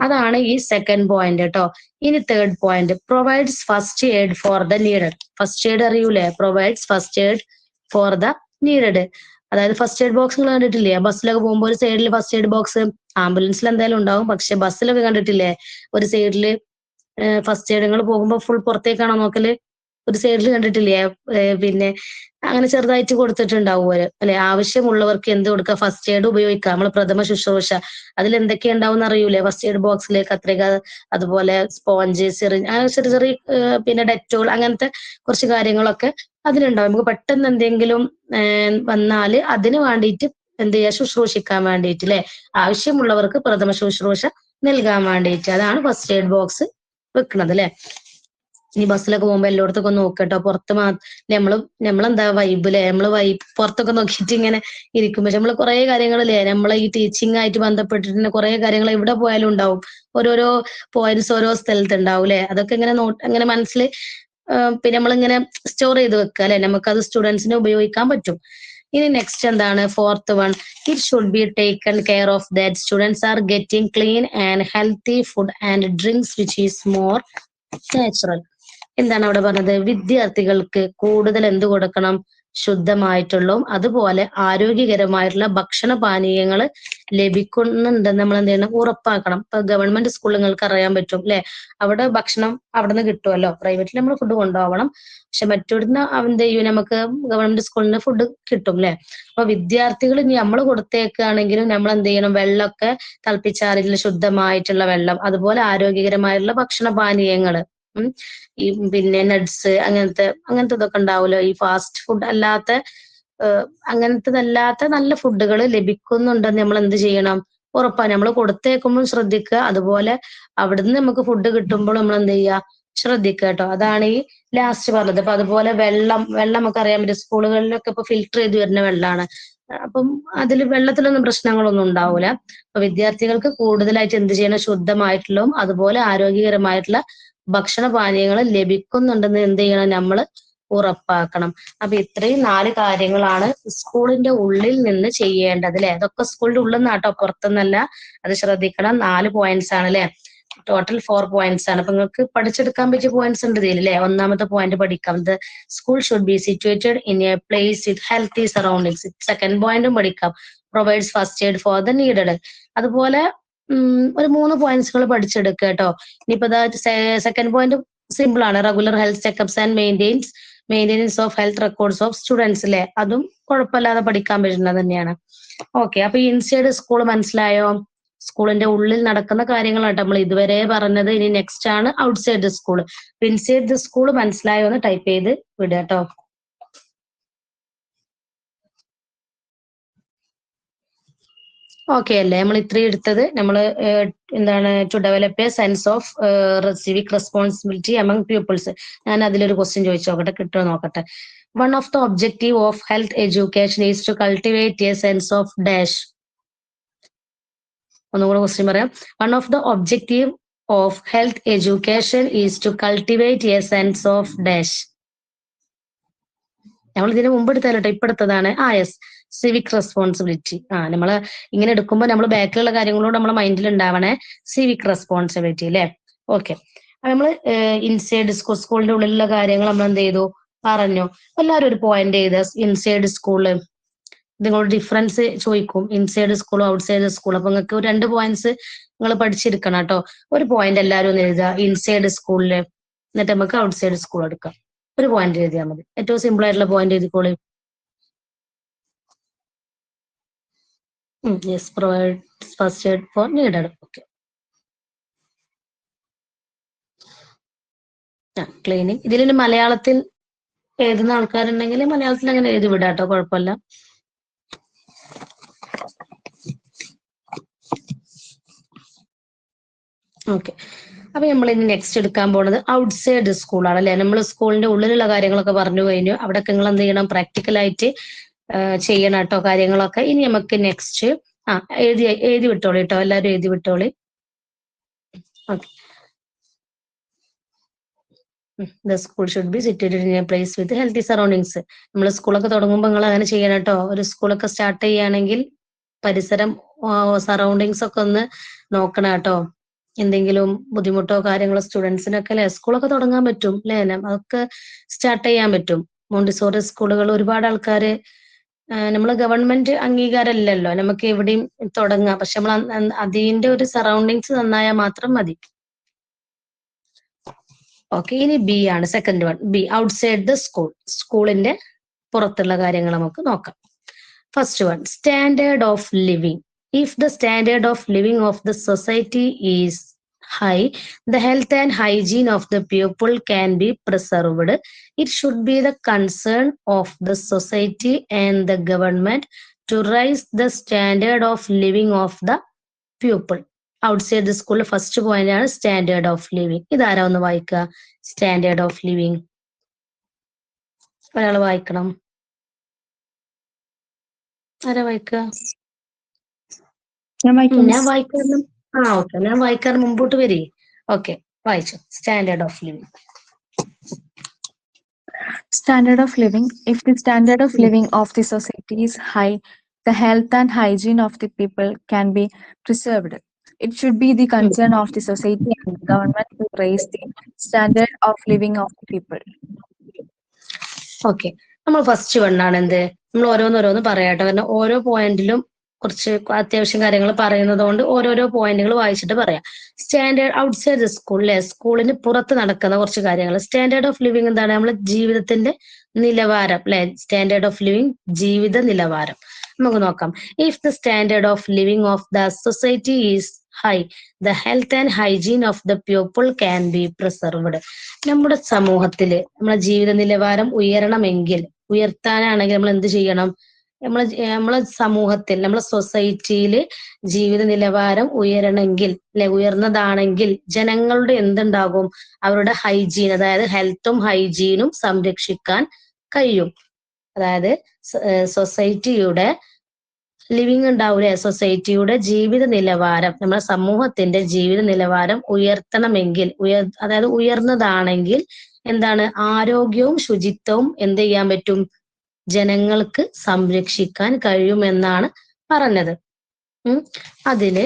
അതാണ് ഈ സെക്കൻഡ് പോയിന്റ് കേട്ടോ. ഇനി third point, provides first aid for the needed. First aid അറിയൂലേ, provides first aid for the needed. അതായത് ഫസ്റ്റ് എയ്ഡ് ബോക്സ് നിങ്ങൾ കണ്ടിട്ടില്ലേ, ബസ്സിലൊക്കെ പോകുമ്പോൾ ഒരു സൈഡിൽ ഫസ്റ്റ് എയ്ഡ് ബോക്സ്, ആംബുലൻസിൽ എന്തായാലും ഉണ്ടാവും, പക്ഷെ ബസ്സിലൊക്കെ കണ്ടിട്ടില്ലേ ഒരു സൈഡില് ഫസ്റ്റ് എയ്ഡ്. നിങ്ങൾ പോകുമ്പോൾ ഫുൾ പുറത്തേക്കാണോ നോക്കല്, ഒരു സൈഡിൽ കണ്ടിട്ടില്ലേ, പിന്നെ അങ്ങനെ ചെറുതായിട്ട് കൊടുത്തിട്ടുണ്ടാവും അല്ലെ. ആവശ്യമുള്ളവർക്ക് എന്ത് കൊടുക്കുക, ഫസ്റ്റ് എയ്ഡ് ഉപയോഗിക്കാം. നമ്മൾ പ്രഥമ ശുശ്രൂഷ അതിൽ എന്തൊക്കെ ഉണ്ടാവും അറിയൂലേ, ഫസ്റ്റ് എയ്ഡ് ബോക്സിൽ കത്രിക, അതുപോലെ സ്പോഞ്ച്, സിറിഞ്ച്, അങ്ങനെ ചെറിയ ചെറിയ പിന്നെ ഡെറ്റോൾ, അങ്ങനത്തെ കുറച്ച് കാര്യങ്ങളൊക്കെ അതിലുണ്ടാവും. നമുക്ക് പെട്ടെന്ന് എന്തെങ്കിലും വന്നാല് അതിന് വേണ്ടിയിട്ട് എന്ത് ചെയ്യുക, ശുശ്രൂഷിക്കാൻ വേണ്ടിയിട്ട് അല്ലെ, ആവശ്യമുള്ളവർക്ക് പ്രഥമ ശുശ്രൂഷ നൽകാൻ വേണ്ടിയിട്ട്. അതാണ് ഫസ്റ്റ് എയ്ഡ് ബോക്സ് വെക്കണത് അല്ലെ. ഇനി ബസ്സിലൊക്കെ പോകുമ്പോ എല്ലായിടത്തൊക്കെ നോക്കട്ടോ, പുറത്ത് നമ്മളെന്താ വൈബില്ലേ, പുറത്തൊക്കെ നോക്കിയിട്ട് ഇങ്ങനെ ഇരിക്കും. പക്ഷെ നമ്മള് കുറെ കാര്യങ്ങളില്ലേ, നമ്മളെ ഈ ടീച്ചിങ് ആയിട്ട് ബന്ധപ്പെട്ടിട്ട് കുറെ കാര്യങ്ങൾ എവിടെ പോയാലും ഉണ്ടാവും, ഓരോരോ പോയിന്റ്സ് ഓരോ സ്ഥലത്ത് ഉണ്ടാവും അല്ലെ. അതൊക്കെ ഇങ്ങനെ അങ്ങനെ മനസ്സിൽ പിന്നെ നമ്മളിങ്ങനെ സ്റ്റോർ ചെയ്ത് വെക്കുക അല്ലെ, നമുക്കത് സ്റ്റുഡൻസിന് ഉപയോഗിക്കാൻ പറ്റും. ഇനി നെക്സ്റ്റ് എന്താണ്, fourth one, it should be taken care of that students are getting clean and healthy food and drinks which is more natural. എന്താണ് അവിടെ പറഞ്ഞത്? വിദ്യാർത്ഥികൾക്ക് കൂടുതൽ എന്ത് കൊടുക്കണം? ശുദ്ധമായിട്ടുള്ളതും അതുപോലെ ആരോഗ്യകരമായിട്ടുള്ള ഭക്ഷണ പാനീയങ്ങൾ ലഭിക്കുന്നുണ്ടെന്ന് നമ്മൾ എന്ത് ചെയ്യണം? ഉറപ്പാക്കണം. ഇപ്പൊ ഗവൺമെന്റ് സ്കൂളിൽ നിങ്ങൾക്ക് അറിയാൻ പറ്റും അല്ലെ, അവിടെ ഭക്ഷണം അവിടെ നിന്ന് കിട്ടുമല്ലോ. പ്രൈവറ്റിൽ നമ്മൾ ഫുഡ് കൊണ്ടുപോകണം, പക്ഷെ മറ്റൊരുന്ന് എന്ത് ചെയ്യും, നമുക്ക് ഗവൺമെന്റ് സ്കൂളിൽ നിന്ന് ഫുഡ് കിട്ടും അല്ലെ. അപ്പൊ വിദ്യാർത്ഥികൾ ഇനി നമ്മൾ കൊടുത്തേക്കാണെങ്കിലും നമ്മൾ എന്ത് ചെയ്യണം? വെള്ളമൊക്കെ തിളപ്പിച്ചാറിയിട്ടുള്ള ശുദ്ധമായിട്ടുള്ള വെള്ളം, അതുപോലെ ആരോഗ്യകരമായിട്ടുള്ള ഭക്ഷണ പാനീയങ്ങള്, ഈ പിന്നെ നട്സ് അങ്ങനത്തെ ഉണ്ടാവുമല്ലോ, ഈ ഫാസ്റ്റ് ഫുഡ് അല്ലാത്ത അങ്ങനത്തതല്ലാത്ത നല്ല ഫുഡുകൾ ലഭിക്കുന്നുണ്ടെന്ന് നമ്മൾ എന്ത് ചെയ്യണം? ഉറപ്പാ. നമ്മൾ കൊടുത്തേക്കുമ്പോൾ ശ്രദ്ധിക്കുക, അതുപോലെ അവിടുന്ന് നമുക്ക് ഫുഡ് കിട്ടുമ്പോൾ നമ്മൾ എന്ത് ചെയ്യുക? ശ്രദ്ധിക്കുക കേട്ടോ. അതാണ് ഈ ലാസ്റ്റ് പറഞ്ഞത്. അപ്പൊ അതുപോലെ വെള്ളം നമുക്ക് അറിയാൻ പറ്റും, സ്കൂളുകളിലൊക്കെ ഇപ്പൊ ഫിൽട്ടർ ചെയ്ത് വരുന്ന വെള്ളമാണ്. അപ്പം അതിൽ വെള്ളത്തിലൊന്നും പ്രശ്നങ്ങളൊന്നും ഉണ്ടാവൂല. അപ്പൊ വിദ്യാർത്ഥികൾക്ക് കൂടുതലായിട്ട് എന്ത് ചെയ്യണം? ശുദ്ധമായിട്ടുള്ളതും അതുപോലെ ആരോഗ്യകരമായിട്ടുള്ള ഭക്ഷണ പാനീയങ്ങൾ ലഭിക്കുന്നുണ്ടെന്ന് എന്ത് ചെയ്യണം? നമ്മൾ ഉറപ്പാക്കണം. അപ്പൊ ഇത്രയും 4 കാര്യങ്ങളാണ് സ്കൂളിന്റെ ഉള്ളിൽ നിന്ന് ചെയ്യേണ്ടത് അല്ലെ. അതൊക്കെ സ്കൂളിന്റെ ഉള്ളിൽ നിന്നാട്ടോ, പുറത്തുനിന്നല്ല. അത് ശ്രദ്ധിക്കണം. 4 പോയിന്റ്സ് ആണ് അല്ലെ. ടോട്ടൽ 4 പോയിന്റ്സ് ആണ്. അപ്പൊ നിങ്ങൾക്ക് പഠിച്ചെടുക്കാൻ പറ്റിയ പോയിന്റ്സ് ഉണ്ട് ഇതിൽ അല്ലെ. ഒന്നാമത്തെ പോയിന്റ് പഠിക്കാം, the school should be situated in a place with healthy surroundings. Second പോയിന്റും പഠിക്കാം, provides first aid for the needed. അതുപോലെ ഒരു 3 പോയിന്റ്സുകൾ പഠിച്ചെടുക്കുക കേട്ടോ. ഇനിയിപ്പോ സെക്കൻഡ് പോയിന്റ് സിമ്പിൾ ആണ്, regular health checkups and maintenance of health records of students അല്ലെ. അതും കുഴപ്പമില്ലാതെ പഠിക്കാൻ പറ്റുന്നത് തന്നെയാണ്. ഓക്കെ, അപ്പൊ ഇൻസൈഡ് സ്കൂൾ മനസ്സിലായോ? സ്കൂളിന്റെ ഉള്ളിൽ നടക്കുന്ന കാര്യങ്ങളാണ് നമ്മൾ ഇതുവരെ പറഞ്ഞത്. ഇനി നെക്സ്റ്റ് ആണ് outside the school. Inside the school മനസ്സിലായോ എന്ന് ടൈപ്പ് ചെയ്ത് വിടുക കേട്ടോ. ഓക്കെ അല്ലേ? നമ്മൾ ഇത്രയും എടുത്തത് നമ്മൾ എന്താണ്, to develop a sense of civic responsibility among peoples. ഞാൻ അതിലൊരു ക്വസ്റ്റ്യൻ ചോദിച്ചു നോക്കട്ടെ, കിട്ടുമോ നോക്കട്ടെ. One of the objective of health education is to cultivate a sense of dash. ഒന്നുകൂടെ ക്വസ്റ്റ്യൻ പറയാം. One of the objective of health education is to cultivate a sense of dash. നമ്മൾ ഇതിന് മുമ്പ് എടുത്തല്ലോ, ഇപ്പൊ എടുത്തതാണ്. Yes, civic responsibility. നമ്മള് ഇങ്ങനെ എടുക്കുമ്പോൾ നമ്മൾ ബാക്കിലുള്ള കാര്യങ്ങളോട് നമ്മളെ മൈൻഡിൽ ഉണ്ടാവണേ. സിവിക് റെസ്പോൺസിബിലിറ്റി അല്ലെ. ഓക്കെ, നമ്മള് ഇൻസൈഡ് സ്കൂളിന്റെ ഉള്ളിലുള്ള കാര്യങ്ങൾ നമ്മൾ എന്ത് ചെയ്തു? പറഞ്ഞു. എല്ലാവരും ഒരു പോയിന്റ് ചെയ്ത് ഇൻസൈഡ് സ്കൂള്. നിങ്ങളോട് ഡിഫറൻസ് ചോദിക്കും, ഇൻസൈഡ് സ്കൂളും ഔട്ട്സൈഡ് സ്കൂൾ. അപ്പൊ നിങ്ങൾക്ക് 2 പോയിന്റ്സ് നിങ്ങൾ പഠിച്ചിരിക്കണം കേട്ടോ. ഒരു പോയിന്റ് എല്ലാവരും ഒന്ന് എഴുതുക ഇൻസൈഡ് സ്കൂളില്, എന്നിട്ട് നമുക്ക് ഔട്ട്സൈഡ് സ്കൂൾ എടുക്കാം. ഒരു പോയിന്റ് എഴുതിയാൽ മതി. ഏറ്റവും സിമ്പിൾ ആയിട്ടുള്ള പോയിന്റ് എഴുതിക്കോളി. Yes, provide first aid for needed. Okay, cleaning. ഇതിൽ മലയാളത്തിൽ എഴുതുന്ന ആൾക്കാരുണ്ടെങ്കിൽ മലയാളത്തിൽ അങ്ങനെ എഴുതി വിടാട്ടോ, കുഴപ്പമില്ല. ഓക്കെ, അപ്പൊ നമ്മൾ ഇനി നെക്സ്റ്റ് എടുക്കാൻ പോകുന്നത് ഔട്ട്സൈഡ് സ്കൂളാണ് അല്ലെ. നമ്മൾ സ്കൂളിന്റെ ഉള്ളിലുള്ള കാര്യങ്ങളൊക്കെ പറഞ്ഞു കഴിഞ്ഞു. അവിടെ നിങ്ങൾ എന്ത് ചെയ്യണം? പ്രാക്ടിക്കലായിട്ട് ചെയ്യണം കേട്ടോ കാര്യങ്ങളൊക്കെ. ഇനി നമുക്ക് നെക്സ്റ്റ് എഴുതി വിട്ടോളി കേട്ടോ, എല്ലാവരും എഴുതി വിട്ടോളി. Okay, the school should be situated in a place with healthy surroundings. നമ്മൾ സ്കൂളൊക്കെ തുടങ്ങുമ്പോൾ നിങ്ങൾ അങ്ങനെ ചെയ്യണം കേട്ടോ. ഒരു സ്കൂളൊക്കെ സ്റ്റാർട്ട് ചെയ്യുകയാണെങ്കിൽ പരിസരം സറൗണ്ടിങ്സ് ഒക്കെ ഒന്ന് നോക്കണം കേട്ടോ. എന്തെങ്കിലും ബുദ്ധിമുട്ടോ കാര്യങ്ങളോ സ്റ്റുഡൻസിനൊക്കെ അല്ലെ, സ്കൂളൊക്കെ തുടങ്ങാൻ പറ്റും അല്ലെ, അതൊക്കെ സ്റ്റാർട്ട് ചെയ്യാൻ പറ്റും. മോണ്ടിസോറി സ്കൂളുകൾ ഒരുപാട് ആൾക്കാര്, നമ്മൾ ഗവൺമെന്റ് അംഗീകാരമല്ലല്ലോ, നമുക്ക് എവിടെയും തുടങ്ങാം. പക്ഷെ നമ്മൾ അതിന്റെ ഒരു സറൗണ്ടിങ്സ് നന്നായാൽ മാത്രം മതി. ഓക്കെ, ഇനി ബി ആണ് second one. B, outside the school. സ്കൂളിന്റെ പുറത്തുള്ള കാര്യങ്ങൾ നമുക്ക് നോക്കാം. First one, standard of living. If the standard of living of the society is high, the health and hygiene of the people can be preserved. It should be the concern of the society and the government to raise the standard of living of the people. Outside the school, first point ആണ് standard of living. ഇതാരാ ഒന്ന് വായിക്കുക? സ്റ്റാൻഡേർഡ് ഓഫ് ലിവിങ് ഒരാൾ വായിക്കണം. ആരാ വായിക്കുക? ഞാൻ വായിക്കാറ്. ഓക്കെ, ഞാൻ വായിക്കാറ്. മുമ്പോട്ട് വരി. ഓക്കെ, വായിച്ചു. Standard of living. Standard of living. If the standard of living of the society is high, the health and hygiene of the people can be preserved. it should be the concern of the society and the government to raise the standard of living of the people. Okay, നമ്മൾ ഫസ്റ്റ് വണ്ണാണ് എന്ത്, നമ്മൾ ഓരോന്നോരോന്ന് പറയാട്ടോ. കാരണം ഓരോ പോയിന്റിലും കുറച്ച് അത്യാവശ്യം കാര്യങ്ങൾ പറയുന്നത് കൊണ്ട് ഓരോരോ പോയിന്റുകൾ വായിച്ചിട്ട് പറയാം. സ്റ്റാൻഡേർഡ് ഔട്ട്സൈഡ് ദ സ്കൂൾ, അല്ലെ, സ്കൂളിന് പുറത്ത് നടക്കുന്ന കുറച്ച് കാര്യങ്ങൾ. സ്റ്റാൻഡേർഡ് ഓഫ് ലിവിങ് എന്താണ്, നമ്മുടെ ജീവിതത്തിന്റെ നിലവാരം, അല്ലെ, സ്റ്റാൻഡേർഡ് ഓഫ് ലിവിങ് ജീവിത നിലവാരം. നമുക്ക് നോക്കാം. If the standard of living of the society is high, the health and hygiene of the people can be preserved. നമ്മുടെ സമൂഹത്തില് നമ്മുടെ ജീവിത നിലവാരം ഉയരണമെങ്കിൽ, ഉയർത്താനാണെങ്കിൽ നമ്മൾ എന്ത് ചെയ്യണം? നമ്മളെ സമൂഹത്തിൽ, നമ്മളെ സൊസൈറ്റിയിൽ ജീവിത നിലവാരം ഉയരണമെങ്കിൽ, അല്ലെ, ഉയർന്നതാണെങ്കിൽ ജനങ്ങളുടെ എന്തുണ്ടാകും? അവരുടെ ഹൈജീൻ, അതായത് ഹെൽത്തും ഹൈജീനും സംരക്ഷിക്കാൻ കഴിയും. അതായത് സൊസൈറ്റിയുടെ ലിവിങ് ഉണ്ടാവൂലേ, സൊസൈറ്റിയുടെ ജീവിത നിലവാരം, നമ്മുടെ സമൂഹത്തിന്റെ ജീവിത നിലവാരം ഉയർത്തണമെങ്കിൽ, അതായത് ഉയർന്നതാണെങ്കിൽ എന്താണ്? ആരോഗ്യവും ശുചിത്വവും എന്ത് ചെയ്യാൻ പറ്റും? ജനങ്ങൾക്ക് സംരക്ഷിക്കാൻ കഴിയുമെന്നാണ് പറഞ്ഞത്. അതില്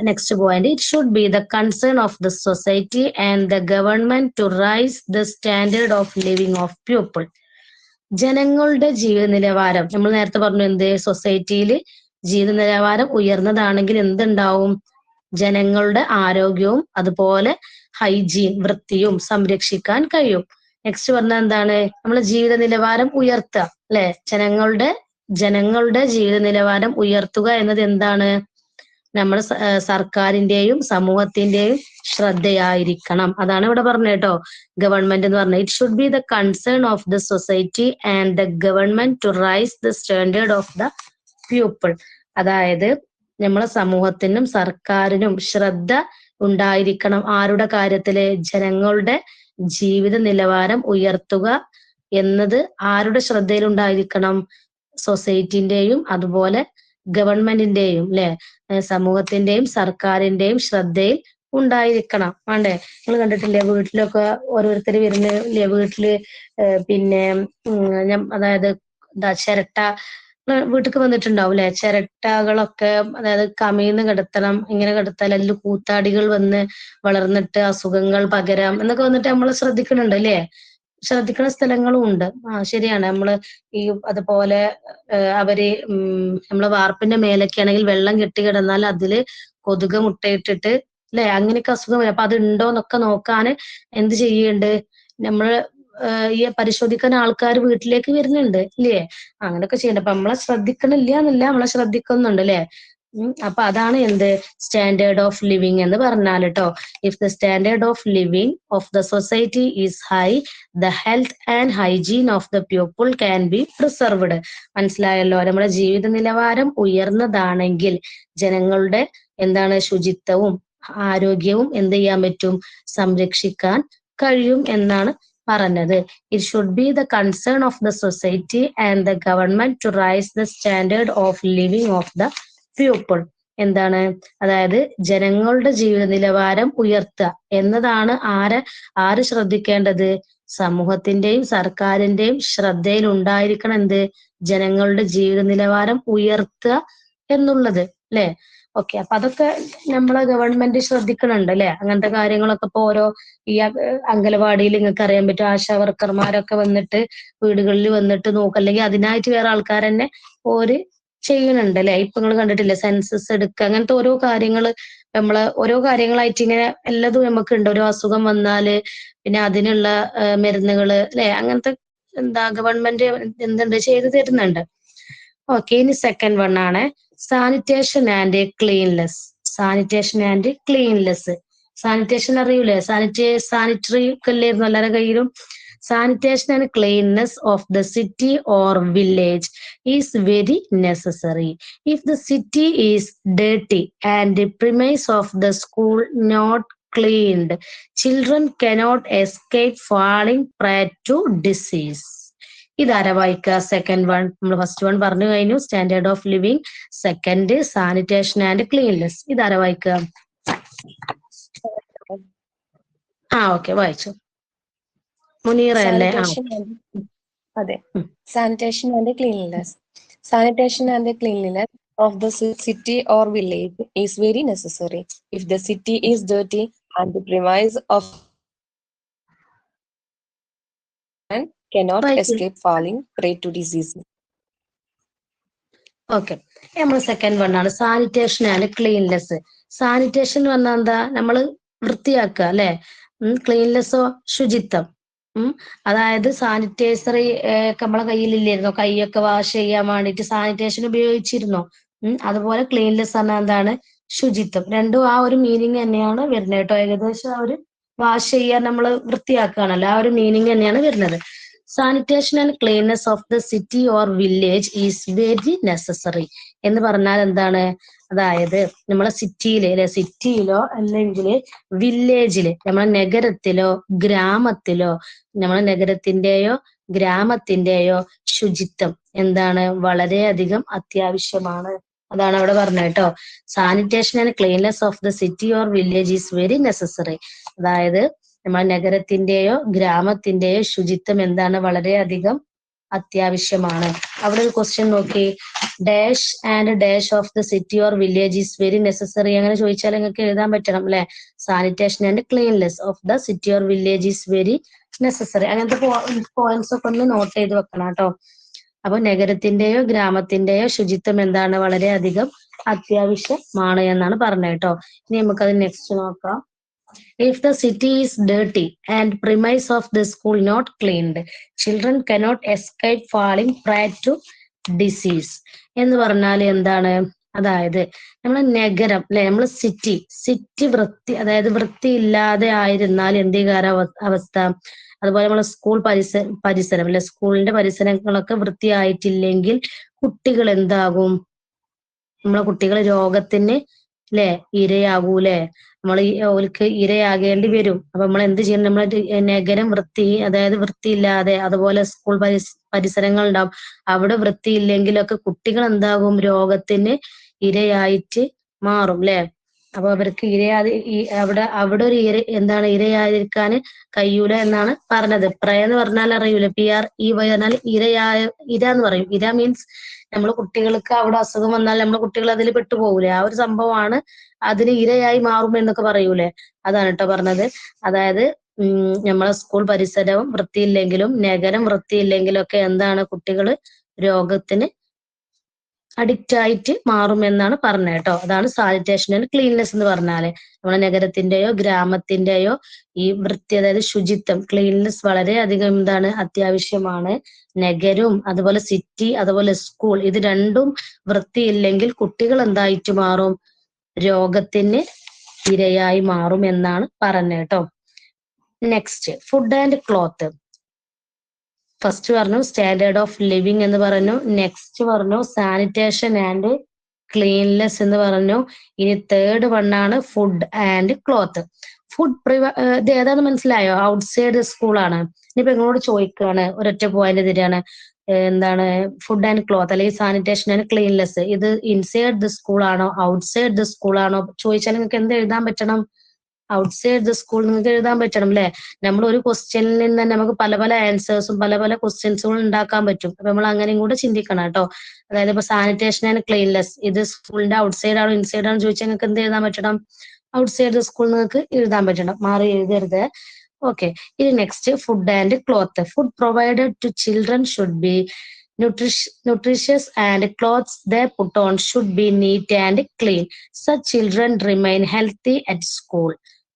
next point, it should be the concern of the society and the government to raise the standard of living of people. ജനങ്ങളുടെ ജീവിത നിലവാരം, നമ്മൾ നേരത്തെ പറഞ്ഞു എന്ത്, സൊസൈറ്റിയിൽ ജീവിത നിലവാരം ഉയർന്നതാണെങ്കിൽ എന്തുണ്ടാവും? ജനങ്ങളുടെ ആരോഗ്യവും അതുപോലെ ഹൈജീൻ, വൃത്തിയും സംരക്ഷിക്കാൻ കഴിയും. നെക്സ്റ്റ് പറഞ്ഞാൽ എന്താണ്? നമ്മളെ ജീവിത നിലവാരം ഉയർത്തുക, അല്ലെ, ജനങ്ങളുടെ ജീവിത നിലവാരം ഉയർത്തുക എന്നത് എന്താണ്? നമ്മുടെ സർക്കാരിന്റെയും സമൂഹത്തിന്റെയും ശ്രദ്ധയായിരിക്കണം. അതാണ് ഇവിടെ പറഞ്ഞത് കേട്ടോ, ഗവൺമെന്റ് എന്ന് പറഞ്ഞത്. It should be the concern of the society and the government to raise the standard of the people. അതായത് നമ്മളെ സമൂഹത്തിനും സർക്കാരിനും ശ്രദ്ധ ഉണ്ടായിരിക്കണം. ആരുടെ കാര്യത്തില്? ജനങ്ങളുടെ ജീവിത നിലവാരം ഉയർത്തുക എന്നത് ആരുടെ ശ്രദ്ധയിൽ ഉണ്ടായിരിക്കണം? സൊസൈറ്റിന്റെയും അതുപോലെ ഗവൺമെന്റിന്റെയും, അല്ലെ, സമൂഹത്തിന്റെയും സർക്കാരിന്റെയും ശ്രദ്ധയിൽ ഉണ്ടായിരിക്കണം. വേണ്ടേ? നിങ്ങൾ കണ്ടിട്ടില്ലേ വീട്ടിലൊക്കെ ഓരോരുത്തർ വരുന്നില്ലേ വീട്ടില്, പിന്നെ അതായത് ചിരട്ട വീട്ടിക്ക് വന്നിട്ടുണ്ടാവും, അല്ലെ, ചിരട്ടകളൊക്കെ, അതായത് കമിഴ്ന്ന് കിടത്തണം, ഇങ്ങനെ കിടത്താൽ അതിൽ കൂത്താടികൾ വന്ന് വളർന്നിട്ട് അസുഖങ്ങൾ പകരാം എന്നൊക്കെ വന്നിട്ട് നമ്മൾ ശ്രദ്ധിക്കുന്നുണ്ട്, അല്ലേ? ശ്രദ്ധിക്കുന്ന സ്ഥലങ്ങളും ഉണ്ട്. ശരിയാണ്. നമ്മള് അതുപോലെ അവര് നമ്മളെ വാർപ്പിന്റെ മേലൊക്കെ ആണെങ്കിൽ വെള്ളം കെട്ടി കിടന്നാൽ അതില് കൊതുക് മുട്ടയിട്ടിട്ട്, അല്ലെ, അങ്ങനെയൊക്കെ അസുഖം വരും. അപ്പൊ അത് ഉണ്ടോന്നൊക്കെ നോക്കാന് എന്ത് ചെയ്യുന്നുണ്ട്? നമ്മള് ഈ പരിശോധിക്കാൻ ആൾക്കാർ വീട്ടിലേക്ക് വരുന്നുണ്ട്, ഇല്ലേ? അങ്ങനെയൊക്കെ ചെയ്യണ്ട. അപ്പൊ നമ്മളെ ശ്രദ്ധിക്കണില്ല എന്നല്ല, നമ്മളെ ശ്രദ്ധിക്കുന്നുണ്ട്, അല്ലെ? അപ്പൊ അതാണ് എന്ത്, സ്റ്റാൻഡേർഡ് ഓഫ് ലിവിങ് എന്ന് പറഞ്ഞാൽ കേട്ടോ. If the standard of living of the society is high, the health and hygiene of the people can be preserved. മനസ്സിലായല്ലോ? നമ്മുടെ ജീവിത നിലവാരം ഉയർന്നതാണെങ്കിൽ ജനങ്ങളുടെ എന്താണ്? ശുചിത്വവും ആരോഗ്യവും എന്ത് ചെയ്യാൻ പറ്റും? സംരക്ഷിക്കാൻ കഴിയും എന്നാണ് പറഞ്ഞത്. It should be the concern of the society and the government to raise the standard of living of the people. എന്താണ്? അതായത് ജനങ്ങളുടെ ജീവിത നിലവാരം ഉയർത്തുക എന്നതാണ് ആര് ശ്രദ്ധിക്കേണ്ടത്? സമൂഹത്തിന്റെയും സർക്കാരിന്റെയും ശ്രദ്ധയിൽ ഉണ്ടായിരിക്കണം എന്ത്? ജനങ്ങളുടെ ജീവിത നിലവാരം ഉയർത്തുക എന്നുള്ളത്, അല്ലെ? ഓക്കെ, അപ്പൊ അതൊക്കെ നമ്മളെ ഗവൺമെന്റ് ശ്രദ്ധിക്കണുണ്ട്, അല്ലെ? അങ്ങനത്തെ കാര്യങ്ങളൊക്കെ ഇപ്പൊ ഓരോ ഈ അംഗനവാടിയിൽ നിങ്ങൾക്ക് അറിയാൻ പറ്റും, ആശാ വർക്കർമാരൊക്കെ വന്നിട്ട് വീടുകളിൽ വന്നിട്ട് നോക്കും, അല്ലെങ്കിൽ അതിനായിട്ട് വേറെ ആൾക്കാർ തന്നെ ഓര് ചെയ്യുന്നുണ്ട്, അല്ലെ? ഇപ്പൊ നിങ്ങൾ കണ്ടിട്ടില്ലേ സെൻസസ് എടുക്കുക, അങ്ങനത്തെ ഓരോ കാര്യങ്ങള് നമ്മള് ഓരോ കാര്യങ്ങളായിട്ട് ഇങ്ങനെ എല്ലാതും നമുക്കുണ്ട്. ഓരോ അസുഖം വന്നാല് പിന്നെ അതിനുള്ള മരുന്നുകള്, അല്ലെ, അങ്ങനത്തെ ഗവൺമെന്റ് എന്തുണ്ട് ചെയ്തു തരുന്നുണ്ട്. ഓക്കെ, ഇനി സെക്കൻഡ് വൺ ആണ് sanitation and cleanliness. Sanitation and cleanliness. Sanitation അറിയൂലേ? സാനിറ്ററി ഒക്കെ അല്ലായിരുന്നു എല്ലാവരുടെ കയ്യിലും. Sanitation and cleanliness of the city or village is very necessary. If the city is dirty and the premise of the school not cleaned, children cannot escape falling prey to disease. ഇതാരാ വായിക്കുക? Second one. നമ്മൾ ഫസ്റ്റ് വൺ പറഞ്ഞു കഴിഞ്ഞു, standard of living. Second sanitation and cleanliness. ഇതാരാ വായിക്കുക? ഓക്കെ, വായിച്ചു. മുനീറ അല്ലേ? അതെ. Sanitation and cleanliness. Sanitation and cleanliness of the city or village is very necessary. If the city is dirty and the premise of man cannot escape falling prey to diseases. Okay, നമ്മൾ സെക്കൻഡ് വൺ ആണ് സാനിറ്റേഷൻ ആൻഡ് ക്ലീൻലെസ്. സാനിറ്റേഷൻ പറഞ്ഞാൽ എന്താ? നമ്മൾ വൃത്തിയാക്കുക അല്ലെ. ക്ലീൻലെസ്സോ ശുചിത്വം. അതായത് സാനിറ്റൈസറി നമ്മളെ കയ്യിലില്ലായിരുന്നോ? കൈയൊക്കെ വാഷ് ചെയ്യാൻ വേണ്ടിയിട്ട് സാനിറ്റേഷൻ ഉപയോഗിച്ചിരുന്നോ? അതുപോലെ ക്ലീൻലെസ് പറഞ്ഞാൽ എന്താണ്? ശുചിത്വം. രണ്ടും ആ ഒരു മീനിങ് തന്നെയാണ് വരുന്നത് കേട്ടോ. ഏകദേശം ആ ഒരു വാഷ് ചെയ്യാൻ നമ്മൾ വൃത്തിയാക്കുകയാണല്ലോ, ആ ഒരു മീനിങ് തന്നെയാണ് വരുന്നത്. Sanitation and cleanness of the city or village is very necessary എന്ന് പറഞ്ഞാൽ എന്താണ്? അതായത് നമ്മളെ സിറ്റിയില് അല്ലെ, സിറ്റിയിലോ അല്ലെങ്കിൽ വില്ലേജില്, നമ്മളെ നഗരത്തിലോ ഗ്രാമത്തിലോ, നമ്മളെ നഗരത്തിന്റെയോ ഗ്രാമത്തിന്റെയോ ശുചിത്വം എന്താണ്? വളരെയധികം അത്യാവശ്യമാണ്. അതാണ് അവിടെ പറഞ്ഞത് കേട്ടോ. Sanitation and cleanness of the city or village is very necessary. അതായത് നമ്മുടെ നഗരത്തിന്റെയോ ഗ്രാമത്തിന്റെയോ ശുചിത്വം എന്താണ്? വളരെയധികം അത്യാവശ്യമാണ്. അവിടെ ഒരു ക്വസ്റ്റ്യൻ നോക്കി, dash and dash of the city or village is very necessary. അങ്ങനെ ചോദിച്ചാൽ നിങ്ങൾക്ക് എഴുതാൻ പറ്റണം അല്ലെ. Sanitation and cleanliness of the city or village is very necessary. അങ്ങനത്തെ പോയിന്റ്സ് ഒക്കെ ഒന്ന് നോട്ട് ചെയ്ത് വെക്കണം കേട്ടോ. അപ്പൊ നഗരത്തിന്റെയോ ഗ്രാമത്തിന്റെയോ ശുചിത്വം എന്താണ്? വളരെയധികം അത്യാവശ്യമാണ് എന്നാണ് പറഞ്ഞത് കേട്ടോ. ഇനി നമുക്കത് നെക്സ്റ്റ് നോക്കാം. If the city is dirty and premise of the school not cleaned, children cannot escape falling prey to disease. എന്ന് പറഞ്ഞാൽ എന്താണ്? അതായത് നമ്മളെ നഗരം അല്ലെ, നമ്മള് സിറ്റി അതായത് വൃത്തിയില്ലാതെ ആയിരുന്നാൽ എന്തെങ്കിലും അവസ്ഥ. അതുപോലെ നമ്മളെ സ്കൂൾ പരിസരം അല്ലെ, സ്കൂളിന്റെ പരിസരങ്ങളൊക്കെ വൃത്തിയായിട്ടില്ലെങ്കിൽ കുട്ടികൾ എന്താകും? നമ്മളെ കുട്ടികൾ രോഗത്തിന് അല്ലെ ഇരയാകൂലേ? നമ്മൾ ഓൽക്ക് ഇരയാകേണ്ടി വരും. അപ്പൊ നമ്മൾ എന്ത് ചെയ്യണം? നമ്മളെ നഗരം അതായത് വൃത്തിയില്ലാതെ, അതുപോലെ സ്കൂൾ പരിസരങ്ങൾ ഉണ്ടാവും, അവിടെ വൃത്തിയില്ലെങ്കിലൊക്കെ കുട്ടികൾ എന്താകും? രോഗത്തിന് ഇരയായിട്ട് മാറും അല്ലെ. അപ്പൊ അവർക്ക് അവിടെ ഒരു ഇരയാതിരിക്കാൻ കഴിയൂല എന്നാണ് പറഞ്ഞത്. എന്ന് പറഞ്ഞാൽ അറിയൂല, PREY പറഞ്ഞാൽ ഇര എന്ന് പറയും. ഇര മീൻസ് നമ്മൾ കുട്ടികൾക്ക് അവിടെ അസുഖം വന്നാൽ നമ്മൾ കുട്ടികൾ അതിൽ പെട്ടുപോകൂലേ, ആ ഒരു സംഭവമാണ്. അതിന് ഇരയായി മാറും എന്നൊക്കെ പറയൂലേ, അതാണ് കേട്ടോ പറഞ്ഞത്. അതായത് നമ്മളെ സ്കൂൾ പരിസരവും വൃത്തിയില്ലെങ്കിലും നഗരം വൃത്തിയില്ലെങ്കിലും ഒക്കെ എന്താണ്? കുട്ടികൾ രോഗത്തിന് അഡിക്റ്റ് ആയിട്ട് മാറും എന്നാണ് പറഞ്ഞത് കേട്ടോ. അതാണ് സാനിറ്റേഷൻ ആൻഡ് ക്ലീൻനെസ് എന്ന് പറഞ്ഞാല്. നമ്മളെ നഗരത്തിന്റെയോ ഗ്രാമത്തിന്റെയോ ഈ വൃത്തി, അതായത് ശുചിത്വം, ക്ലീൻനെസ് വളരെയധികം എന്താണ്? അത്യാവശ്യമാണ്. നഗരവും അതുപോലെ സിറ്റി അതുപോലെ സ്കൂൾ, ഇത് രണ്ടും വൃത്തിയില്ലെങ്കിൽ കുട്ടികൾ എന്തായിട്ട് മാറും? രോഗത്തിന് ഇരയായി മാറും എന്നാണ് പറഞ്ഞത് കേട്ടോ. Next, food and cloth. First പറഞ്ഞു സ്റ്റാൻഡേർഡ് ഓഫ് ലിവിങ് എന്ന് പറഞ്ഞു. നെക്സ്റ്റ് പറഞ്ഞു സാനിറ്റേഷൻ ആൻഡ് ക്ലീൻലെസ് എന്ന് പറഞ്ഞു. ഇനി തേർഡ് വണ്ണാണ് ഫുഡ് ആൻഡ് ക്ലോത്ത്. ഇത് ഏതാണെന്ന് മനസ്സിലായോ? ഔട്ട്സൈഡ് സ്കൂളാണ്. ഇനിയിപ്പോ നിങ്ങളോട് ചോദിക്കുകയാണ്, ഒരൊറ്റ പോയിന്റ് തരികയാണ്, എന്താണ് ഫുഡ് ആൻഡ് ക്ലോത്ത് അല്ലെങ്കിൽ സാനിറ്റേഷൻ ആൻഡ് ക്ലീൻലെസ്, ഇത് ഇൻസൈഡ് ദ സ്കൂൾ ആണോ ഔട്ട്സൈഡ് ദ സ്കൂൾ ആണോ ചോദിച്ചാൽ നിങ്ങൾക്ക് എന്ത് എഴുതാൻ പറ്റണം? ഔട്ട്സൈഡ് ദ സ്കൂൾ നിങ്ങൾക്ക് എഴുതാൻ പറ്റണം അല്ലെ. നമ്മൾ ഒരു ക്വസ്റ്റ്യനിൽ നിന്ന് തന്നെ നമുക്ക് പല പല ആൻസേഴ്സും പല പല ക്വസ്റ്റ്യൻസുകളും ഉണ്ടാക്കാൻ പറ്റും. അപ്പൊ നമ്മൾ അങ്ങനെയും കൂടെ ചിന്തിക്കണം കേട്ടോ. അതായത് ഇപ്പൊ സാനിറ്റേഷൻ ആൻഡ് ക്ലീൻലെസ് ഇത് സ്കൂളിന്റെ ഔട്ട്സൈഡ് ആണോ ഇൻസൈഡ് ആണോ ചോദിച്ചാൽ നിങ്ങൾക്ക് എന്ത് എഴുതാൻ പറ്റണം? ഔട്ട്സൈഡ് ദ സ്കൂൾ നിങ്ങൾക്ക് എഴുതാൻ പറ്റണം, മാറി എഴുതരുത്. ഓക്കെ, ഇനി next food and cloth. Food provided to children should be nutritious and clothes they put on should be neat and clean. Such children remain healthy at school.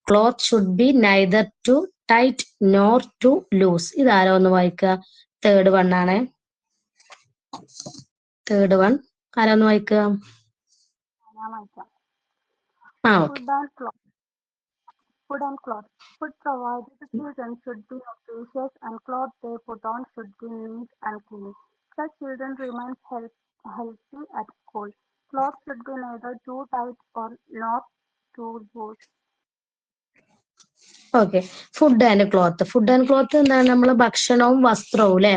Clothes should be neither too tight nor too loose. ഇതാരോ ഒന്ന് വായിക്കുക. തേർഡ് വൺ ആണ്. തേർഡ് വൺ ആരോ ഒന്ന് വായിക്കുക. Okay. Food and clothes. Food provided to children should be nutritious and clothes they put on should be neat and clean. Such children remain healthy at school. Clothes should be neither too tight or not too loose. Okay, food and cloth. Food and cloth എന്താണ്? നമ്മള് ഭക്ഷണവും വസ്ത്രവും അല്ലെ.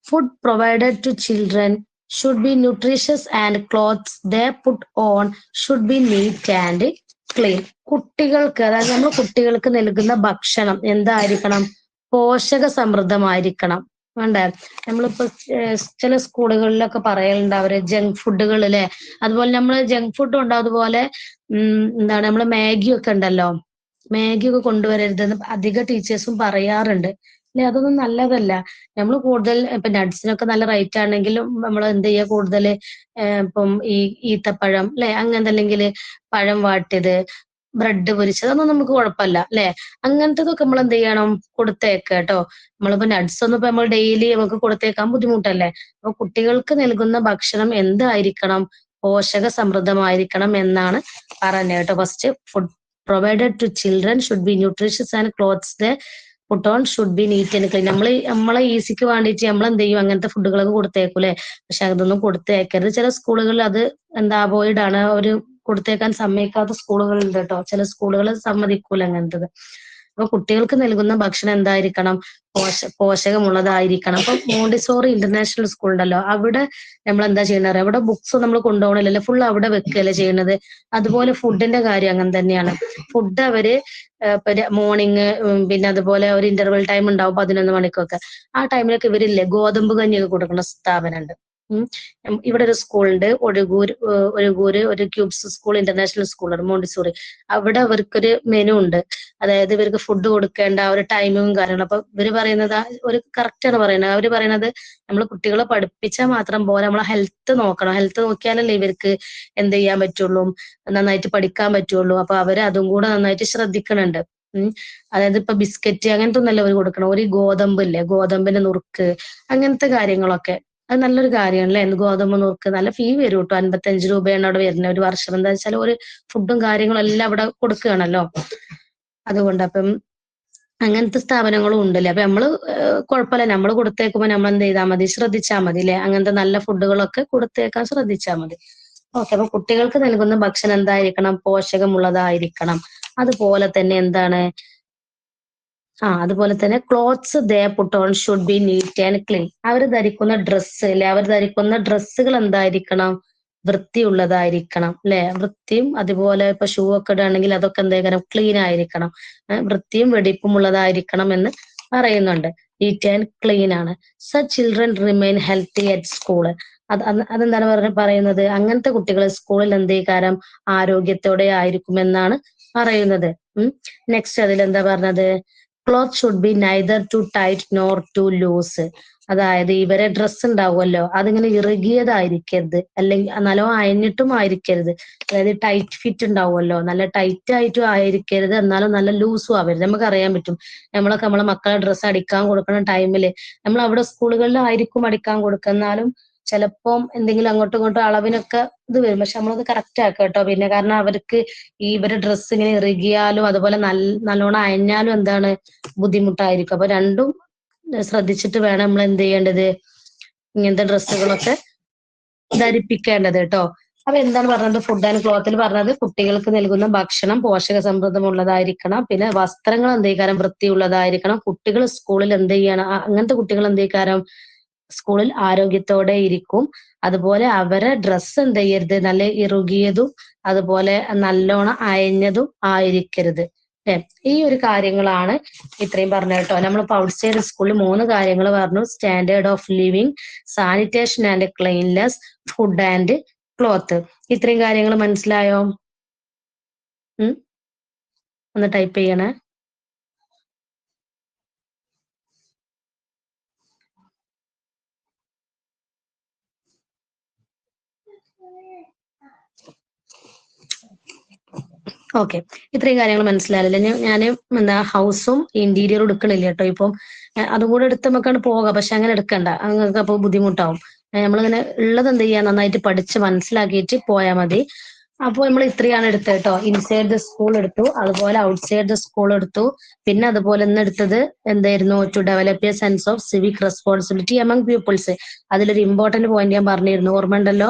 Food provided to children should be nutritious and clothes they put on should be neat and clean. കുട്ടികൾക്ക്, അതായത് നമ്മൾ കുട്ടികൾക്ക് നൽകുന്ന ഭക്ഷണം എന്തായിരിക്കണം? പോഷക സമൃദ്ധമായിരിക്കണം. വേണ്ടേ? നമ്മളിപ്പോ ചില സ്കൂളുകളിലൊക്കെ പറയലുണ്ട് അവര് ജങ്ക് ഫുഡുകൾ അല്ലെ, അതുപോലെ നമ്മള് ജങ്ക് ഫുഡും ഉണ്ടാവും, അതുപോലെ എന്താണ് നമ്മള് മാഗി ഒക്കെ ഉണ്ടല്ലോ, മാഗി ഒക്കെ കൊണ്ടുവരരുതെന്ന് അധിക ടീച്ചേഴ്സും പറയാറുണ്ട് അല്ലെ. അതൊന്നും നല്ലതല്ല. നമ്മൾ കൂടുതൽ ഇപ്പൊ നട്ട്സിനൊക്കെ നല്ല റേറ്റ് ആണെങ്കിലും നമ്മൾ എന്ത് ചെയ്യുക, കൂടുതൽ ഇപ്പം ഈ ഈത്തപ്പഴം അല്ലെ, അങ്ങനത്തെ അല്ലെങ്കിൽ പഴം വാട്ടിയത്, ബ്രെഡ് പൊരിച്ചത്, അതൊന്നും നമുക്ക് കുഴപ്പമില്ല അല്ലെ. അങ്ങനത്തതൊക്കെ നമ്മൾ എന്ത് ചെയ്യണം, കൊടുത്തേക്ക കേട്ടോ. നമ്മളിപ്പോ നട്ട്സ് ഒന്നും ഇപ്പൊ നമ്മൾ ഡെയിലി നമുക്ക് കൊടുത്തേക്കാൻ ബുദ്ധിമുട്ടല്ലേ. അപ്പൊ കുട്ടികൾക്ക് നൽകുന്ന ഭക്ഷണം എന്തായിരിക്കണം, പോഷക സമൃദ്ധമായിരിക്കണം എന്നാണ് പറഞ്ഞത് കേട്ടോ. First, food provided to children should be nutritious and clothes they put on should be neat and clean. നമ്മളെ ഈസിക്ക് വേണ്ടിയിട്ട് നമ്മൾ എന്ത് ചെയ്യും, അങ്ങനത്തെ ഫുഡുകളൊക്കെ കൊടുത്തേക്കൂലേ. പക്ഷെ അതൊന്നും കൊടുത്തേക്കരുത്. ചില സ്കൂളുകളിൽ അത് എന്താ അവോയ്ഡ് ആണ്, ഒരു കൊടുത്തേക്കാൻ സമ്മതിക്കാത്ത സ്കൂളുകളുണ്ട് കേട്ടോ. ചില സ്കൂളുകൾ സമ്മതിക്കൂല അങ്ങനത്തത്. അപ്പൊ കുട്ടികൾക്ക് നൽകുന്ന ഭക്ഷണം എന്തായിരിക്കണം, പോഷകമുള്ളതായിരിക്കണം. അപ്പൊ മോണ്ടിസോറി ഇന്റർനാഷണൽ സ്കൂൾ ഉണ്ടല്ലോ, അവിടെ നമ്മൾ എന്താ ചെയ്യുന്നത്, അവിടെ ബുക്സ് നമ്മൾ കൊണ്ടുപോകണില്ലല്ലോ, ഫുൾ അവിടെ വെക്കുകയല്ലേ ചെയ്യുന്നത്. അതുപോലെ ഫുഡിന്റെ കാര്യം അങ്ങനെ തന്നെയാണ്. ഫുഡ് അവര് മോർണിംഗ്, പിന്നെ അതുപോലെ ഒരു ഇന്റർവെൽ ടൈം ഉണ്ടാവും 11 മണിക്കൊക്കെ. ആ ടൈമിലൊക്കെ ഇവരില്ലേ ഗോതമ്പ് കഞ്ഞിയൊക്കെ കൊടുക്കുന്ന സ്ഥാപനമുണ്ട്. ഇവിടെ ഒരു സ്കൂളുണ്ട്, ഒഴുകൂര് ഒരു ക്യൂബ്സ് സ്കൂൾ ഇന്റർനാഷണൽ സ്കൂളാണ് മോണ്ടിസോറി. അവിടെ അവർക്കൊരു മെനു ഉണ്ട്. അതായത് ഇവർക്ക് ഫുഡ് കൊടുക്കേണ്ട ഒരു ടൈമും കാര്യങ്ങളും. അപ്പൊ ഇവര് പറയുന്നത് ഒരു കറക്റ്റ് ആണ് പറയുന്നത്. അവര് പറയുന്നത് നമ്മൾ കുട്ടികളെ പഠിപ്പിച്ചാൽ മാത്രം പോലെ നമ്മളെ ഹെൽത്ത് നോക്കണം. ഹെൽത്ത് നോക്കിയാലല്ലേ ഇവർക്ക് എന്ത് ചെയ്യാൻ പറ്റുള്ളൂ, നന്നായിട്ട് പഠിക്കാൻ പറ്റുള്ളൂ. അപ്പൊ അവര് അതും കൂടെ നന്നായിട്ട് ശ്രദ്ധിക്കണുണ്ട്. അതായത് ഇപ്പൊ ബിസ്ക്കറ്റ് അങ്ങനത്തെ ഒന്നല്ല അവർ കൊടുക്കണം. ഒരു ഗോതമ്പ് ഇല്ലേ, ഗോതമ്പിന്റെ നുറുക്ക്, അങ്ങനത്തെ കാര്യങ്ങളൊക്കെ. അത് നല്ലൊരു കാര്യമാണ് അല്ലെ. ഗോതമ്പ് നുറുക്ക് നല്ല ഫീ വരും കേട്ടോ. 55 രൂപയാണ് അവിടെ വരുന്നത് ഒരു വർഷം. എന്താ വെച്ചാൽ ഒരു ഫുഡും കാര്യങ്ങളും എല്ലാം അവിടെ കൊടുക്കുകയാണല്ലോ. അതുകൊണ്ട് അപ്പം അങ്ങനത്തെ സ്ഥാപനങ്ങളും ഉണ്ടല്ലേ. അപ്പൊ നമ്മള് കുഴപ്പമില്ല, നമ്മൾ കൊടുത്തേക്കുമ്പോ നമ്മൾ എന്ത് ചെയ്താൽ മതി, ശ്രദ്ധിച്ചാൽ മതി അല്ലെ. അങ്ങനത്തെ നല്ല ഫുഡുകളൊക്കെ കൊടുത്തേക്കാൻ ശ്രദ്ധിച്ചാൽ മതി. ഓക്കെ. അപ്പൊ കുട്ടികൾക്ക് നൽകുന്ന ഭക്ഷണം എന്തായിരിക്കണം, പോഷകമുള്ളതായിരിക്കണം. അതുപോലെ തന്നെ എന്താണ്, അതുപോലെ തന്നെ clothes they put on should be neat and clean. അവർ ധരിക്കുന്ന ഡ്രസ്സ് അല്ലെ, അവർ ധരിക്കുന്ന ഡ്രസ്സുകൾ എന്തായിരിക്കണം, വൃത്തിയുള്ളതായിരിക്കണം അല്ലെ. വൃത്തിയും അതുപോലെ ഇപ്പൊ ഷൂ ഒക്കെ ഇടുകയാണെങ്കിൽ അതൊക്കെ എന്തായിരിക്കണം, ക്ലീൻ ആയിരിക്കണം. വൃത്തിയും വെടിപ്പും ഉള്ളതായിരിക്കണം എന്ന് പറയുന്നുണ്ട്. നീറ്റ് ആൻഡ് ക്ലീൻ ആണ്. Such children remain healthy at school. അതെന്താണ് പറയുന്നത്, അങ്ങനത്തെ കുട്ടികൾ സ്കൂളിൽ എന്തേക്കാരം ആരോഗ്യത്തോടെ ആയിരിക്കുമെന്നാണ് പറയുന്നത്. നെക്സ്റ്റ് അതിൽ എന്താ പറഞ്ഞത്, cloth should be neither too tight nor too loose. അതായത് ഇവരെ ഡ്രസ്സ് ഉണ്ടാവുമല്ലോ, അതിങ്ങനെ ഇറുകിയതായിരിക്കരുത്, അല്ലെങ്കിൽ നല്ലോണം അയഞ്ഞിട്ടും ആയിരിക്കരുത്. അതായത് ടൈറ്റ് ഫിറ്റ് ഉണ്ടാവുമല്ലോ, നല്ല ടൈറ്റ് ആയിട്ടും ആയിരിക്കരുത്, എന്നാലും നല്ല ലൂസും ആവരുത്. നമുക്ക് അറിയാൻ പറ്റും, നമ്മളെ മക്കളെ ഡ്രസ്സ് അടിക്കാൻ കൊടുക്കുന്ന ടൈമില് നമ്മൾ അവിടെ സ്കൂളുകളിലായിരിക്കും അടിക്കാൻ കൊടുക്കുക, എന്നാലും ചിലപ്പം എന്തെങ്കിലും അങ്ങോട്ടും ഇങ്ങോട്ടും അളവിനൊക്കെ ഇത് വരും. പക്ഷെ നമ്മളത് കറക്റ്റ് ആക്കുക കേട്ടോ. പിന്നെ കാരണം അവർക്ക് ഇവരുടെ ഡ്രസ്സ് ഇങ്ങനെ ഇറുകിയാലും അതുപോലെ നല്ലോണം അയഞ്ഞാലും എന്താണ് ബുദ്ധിമുട്ടായിരിക്കും. അപ്പൊ രണ്ടും ശ്രദ്ധിച്ചിട്ട് വേണം നമ്മൾ എന്ത് ചെയ്യേണ്ടത്, ഇങ്ങനത്തെ ഡ്രസ്സുകളൊക്കെ ധരിപ്പിക്കേണ്ടത് കേട്ടോ. അപ്പൊ എന്താണ് പറഞ്ഞത്, ഫുഡ് ആൻഡ് ക്ലോത്തിൽ പറഞ്ഞത് കുട്ടികൾക്ക് നൽകുന്ന ഭക്ഷണം പോഷക സമൃദ്ധമുള്ളതായിരിക്കണം. പിന്നെ വസ്ത്രങ്ങൾ എന്തേക്കാരം വൃത്തിയുള്ളതായിരിക്കണം. കുട്ടികൾ സ്കൂളിൽ എന്ത് ചെയ്യണം, അങ്ങനത്തെ കുട്ടികൾ എന്തേക്കാരം സ്കൂളിൽ ആരോഗ്യത്തോടെ ഇരിക്കും. അതുപോലെ അവരെ ഡ്രസ്സ് എന്ത് ചെയ്യരുത്, നല്ല ഇറുകിയതും അതുപോലെ നല്ലോണം അയഞ്ഞതും ആയിരിക്കരുത്. ഈ ഒരു കാര്യങ്ങളാണ് ഇത്രയും പറഞ്ഞ കേട്ടോ. നമ്മളിപ്പോ ഔട്ട്സൈഡ് സ്കൂളിൽ 3 കാര്യങ്ങൾ പറഞ്ഞു. Standard of living, sanitation and cleanness, food and cloth. ഇത്രയും കാര്യങ്ങൾ മനസ്സിലായോ? ഒന്ന് ടൈപ്പ് ചെയ്യണേ. ഓക്കെ. ഇത്രയും കാര്യങ്ങൾ മനസ്സിലായല്ലേ. ഞാൻ എന്താ ഹൗസും ഇന്റീരിയറും എടുക്കണില്ല കേട്ടോ. ഇപ്പം അതും കൂടെ എടുത്ത് നമുക്കാണ് പോകാം. പക്ഷെ അങ്ങനെ എടുക്കണ്ട, നിങ്ങൾക്ക് അപ്പൊ ബുദ്ധിമുട്ടാവും. നമ്മളിങ്ങനെ ഉള്ളത് എന്ത് ചെയ്യാ, നന്നായിട്ട് പഠിച്ച് മനസ്സിലാക്കിയിട്ട് പോയാൽ മതി. അപ്പോൾ നമ്മൾ ഇത്രയാണ് എടുത്തത് കേട്ടോ. ഇൻസൈഡ് ദ സ്കൂൾ എടുത്തു, അതുപോലെ ഔട്ട്സൈഡ് ദ സ്കൂൾ എടുത്തു. പിന്നെ അതുപോലെ ഇന്ന് എടുത്തത് എന്തായിരുന്നു, to develop a sense of civic responsibility among peoples. അതിലൊരു ഇമ്പോർട്ടന്റ് പോയിന്റ് ഞാൻ പറഞ്ഞിരുന്നു, ഓർമ്മ ഉണ്ടല്ലോ.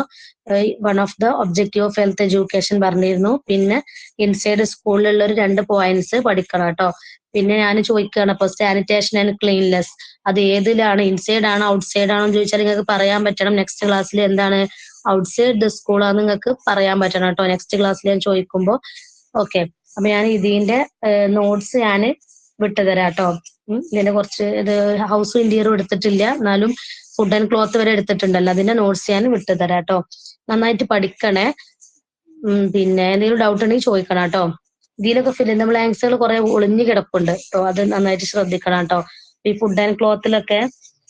One of the objective of health education പറഞ്ഞിരുന്നു. പിന്നെ ഇൻസൈഡ് സ്കൂളിലുള്ള ഒരു 2 പോയിന്റ്സ് പഠിക്കണം കേട്ടോ. പിന്നെ ഞാൻ ചോദിക്കുകയാണ് അപ്പൊ സാനിറ്റേഷൻ ആൻഡ് ക്ലീൻനെസ് അത് ഏതിലാണ്, ഇൻസൈഡ് ആണോ ഔട്ട്സൈഡ് ആണോ എന്ന് ചോദിച്ചാൽ നിങ്ങൾക്ക് പറയാൻ പറ്റണം. നെക്സ്റ്റ് ക്ലാസ്സിൽ എന്താണ് ഔട്ട്സൈഡ് ദ സ്കൂൾ ആണെന്ന് നിങ്ങൾക്ക് പറയാൻ പറ്റണം കേട്ടോ, നെക്സ്റ്റ് ക്ലാസ്സിൽ ഞാൻ ചോദിക്കുമ്പോൾ. ഓക്കെ. അപ്പൊ ഞാൻ ഇതിന്റെ നോട്ട്സ് ഞാൻ വിട്ടുതരാം കേട്ടോ. ഇതിന്റെ കുറച്ച് ഇത് ഹൗസും ഇന്റീരിയറും എടുത്തിട്ടില്ല, എന്നാലും ഫുഡ് ആൻഡ് ക്ലോത്ത് വരെ എടുത്തിട്ടുണ്ടല്ലോ, അതിന്റെ നോട്ട്സ് ഞാൻ വിട്ടുതരാം കേട്ടോ. നന്നായിട്ട് പഠിക്കണേ. പിന്നെ എന്തെങ്കിലും ഡൗട്ട് ഉണ്ടെങ്കിൽ ചോദിക്കണം കേട്ടോ. ഇതിലൊക്കെ ഫിൽ ഇൻ ദ ബ്ലാങ്ക്സുകൾ കുറെ ഒളിഞ്ഞു കിടപ്പുണ്ട് കേട്ടോ, അത് നന്നായിട്ട് ശ്രദ്ധിക്കണം കേട്ടോ. ഈ ഫുഡ് ആൻഡ് ക്ലോത്തിലൊക്കെ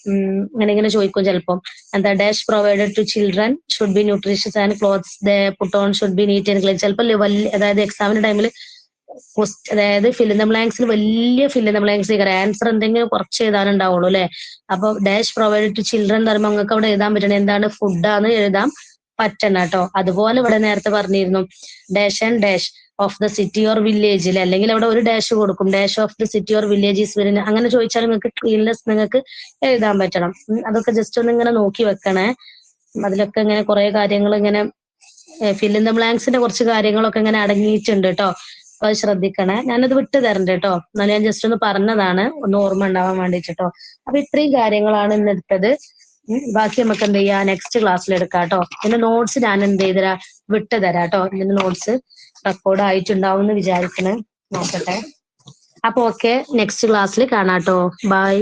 ഇങ്ങനെ ചോദിക്കും ചിലപ്പം. എന്താ dash provided to children should be nutritious and clothes they put on should be neat and clean. ചിലപ്പോൾ അതായത് എക്സാമിന്റെ ടൈമിൽ അതായത് ഫിൽ ഇൻ ദ ബ്ലാങ്ക്സിൽ വലിയ fill in the blanks answer എന്തെങ്കിലും കുറച്ച് എഴുതാനുണ്ടാവുള്ളൂ അല്ലെ. അപ്പൊ ഡാഷ് പ്രൊവൈഡഡ് ടു ചിൽഡ്രൻ എന്ന് പറയുമ്പോൾ നിങ്ങൾക്ക് അവിടെ എഴുതാൻ പറ്റണം എന്താണ് ഫുഡാന്ന് എഴുതാൻ പറ്റണം കേട്ടോ. അതുപോലെ ഇവിടെ നേരത്തെ പറഞ്ഞിരുന്നു dash and dash of the city or വില്ലേജിൽ, അല്ലെങ്കിൽ അവിടെ ഒരു ഡാഷ് കൊടുക്കും, dash of the city or villages വരുന്ന അങ്ങനെ ചോദിച്ചാൽ നിങ്ങൾക്ക് ക്ലീൻനെസ് നിങ്ങൾക്ക് എഴുതാൻ പറ്റണം. അതൊക്കെ ജസ്റ്റ് ഒന്ന് ഇങ്ങനെ നോക്കി വെക്കണേ. അതിലൊക്കെ ഇങ്ങനെ കുറെ കാര്യങ്ങൾ ഇങ്ങനെ ഫിൽ ഇൻ ദ ബ്ലാങ്ക്സിന്റെ കുറച്ച് കാര്യങ്ങളൊക്കെ ഇങ്ങനെ അടങ്ങിയിട്ടുണ്ട് കേട്ടോ. അപ്പൊ അത് ശ്രദ്ധിക്കണേ. ഞാനത് വിട്ടു തരണ്ട കേട്ടോ, എന്നാലും ഞാൻ ജസ്റ്റ് ഒന്ന് പറഞ്ഞതാണ്, ഒന്ന് ഓർമ്മ ഉണ്ടാവാൻ വേണ്ടിട്ടോ. അപ്പൊ ഇത്രയും കാര്യങ്ങളാണ് ഇന്ന് എടുത്തത്. ബാക്കി നമുക്ക് എന്ത് ചെയ്യാം, നെക്സ്റ്റ് ക്ലാസ്സിൽ എടുക്കാം കേട്ടോ. ഇതിന്റെ നോട്ട്സ് ഞാൻ എന്ത് ചെയ്തരാ വിട്ടു തരാം കേട്ടോ. ഇതിന്റെ നോട്ട്സ് റെക്കോർഡ് ആയിട്ടുണ്ടാവും എന്ന് വിചാരിക്കണേ, നോക്കട്ടെ. അപ്പൊ ഓക്കെ, നെക്സ്റ്റ് ക്ലാസ്സിൽ കാണാം കേട്ടോ. ബൈ.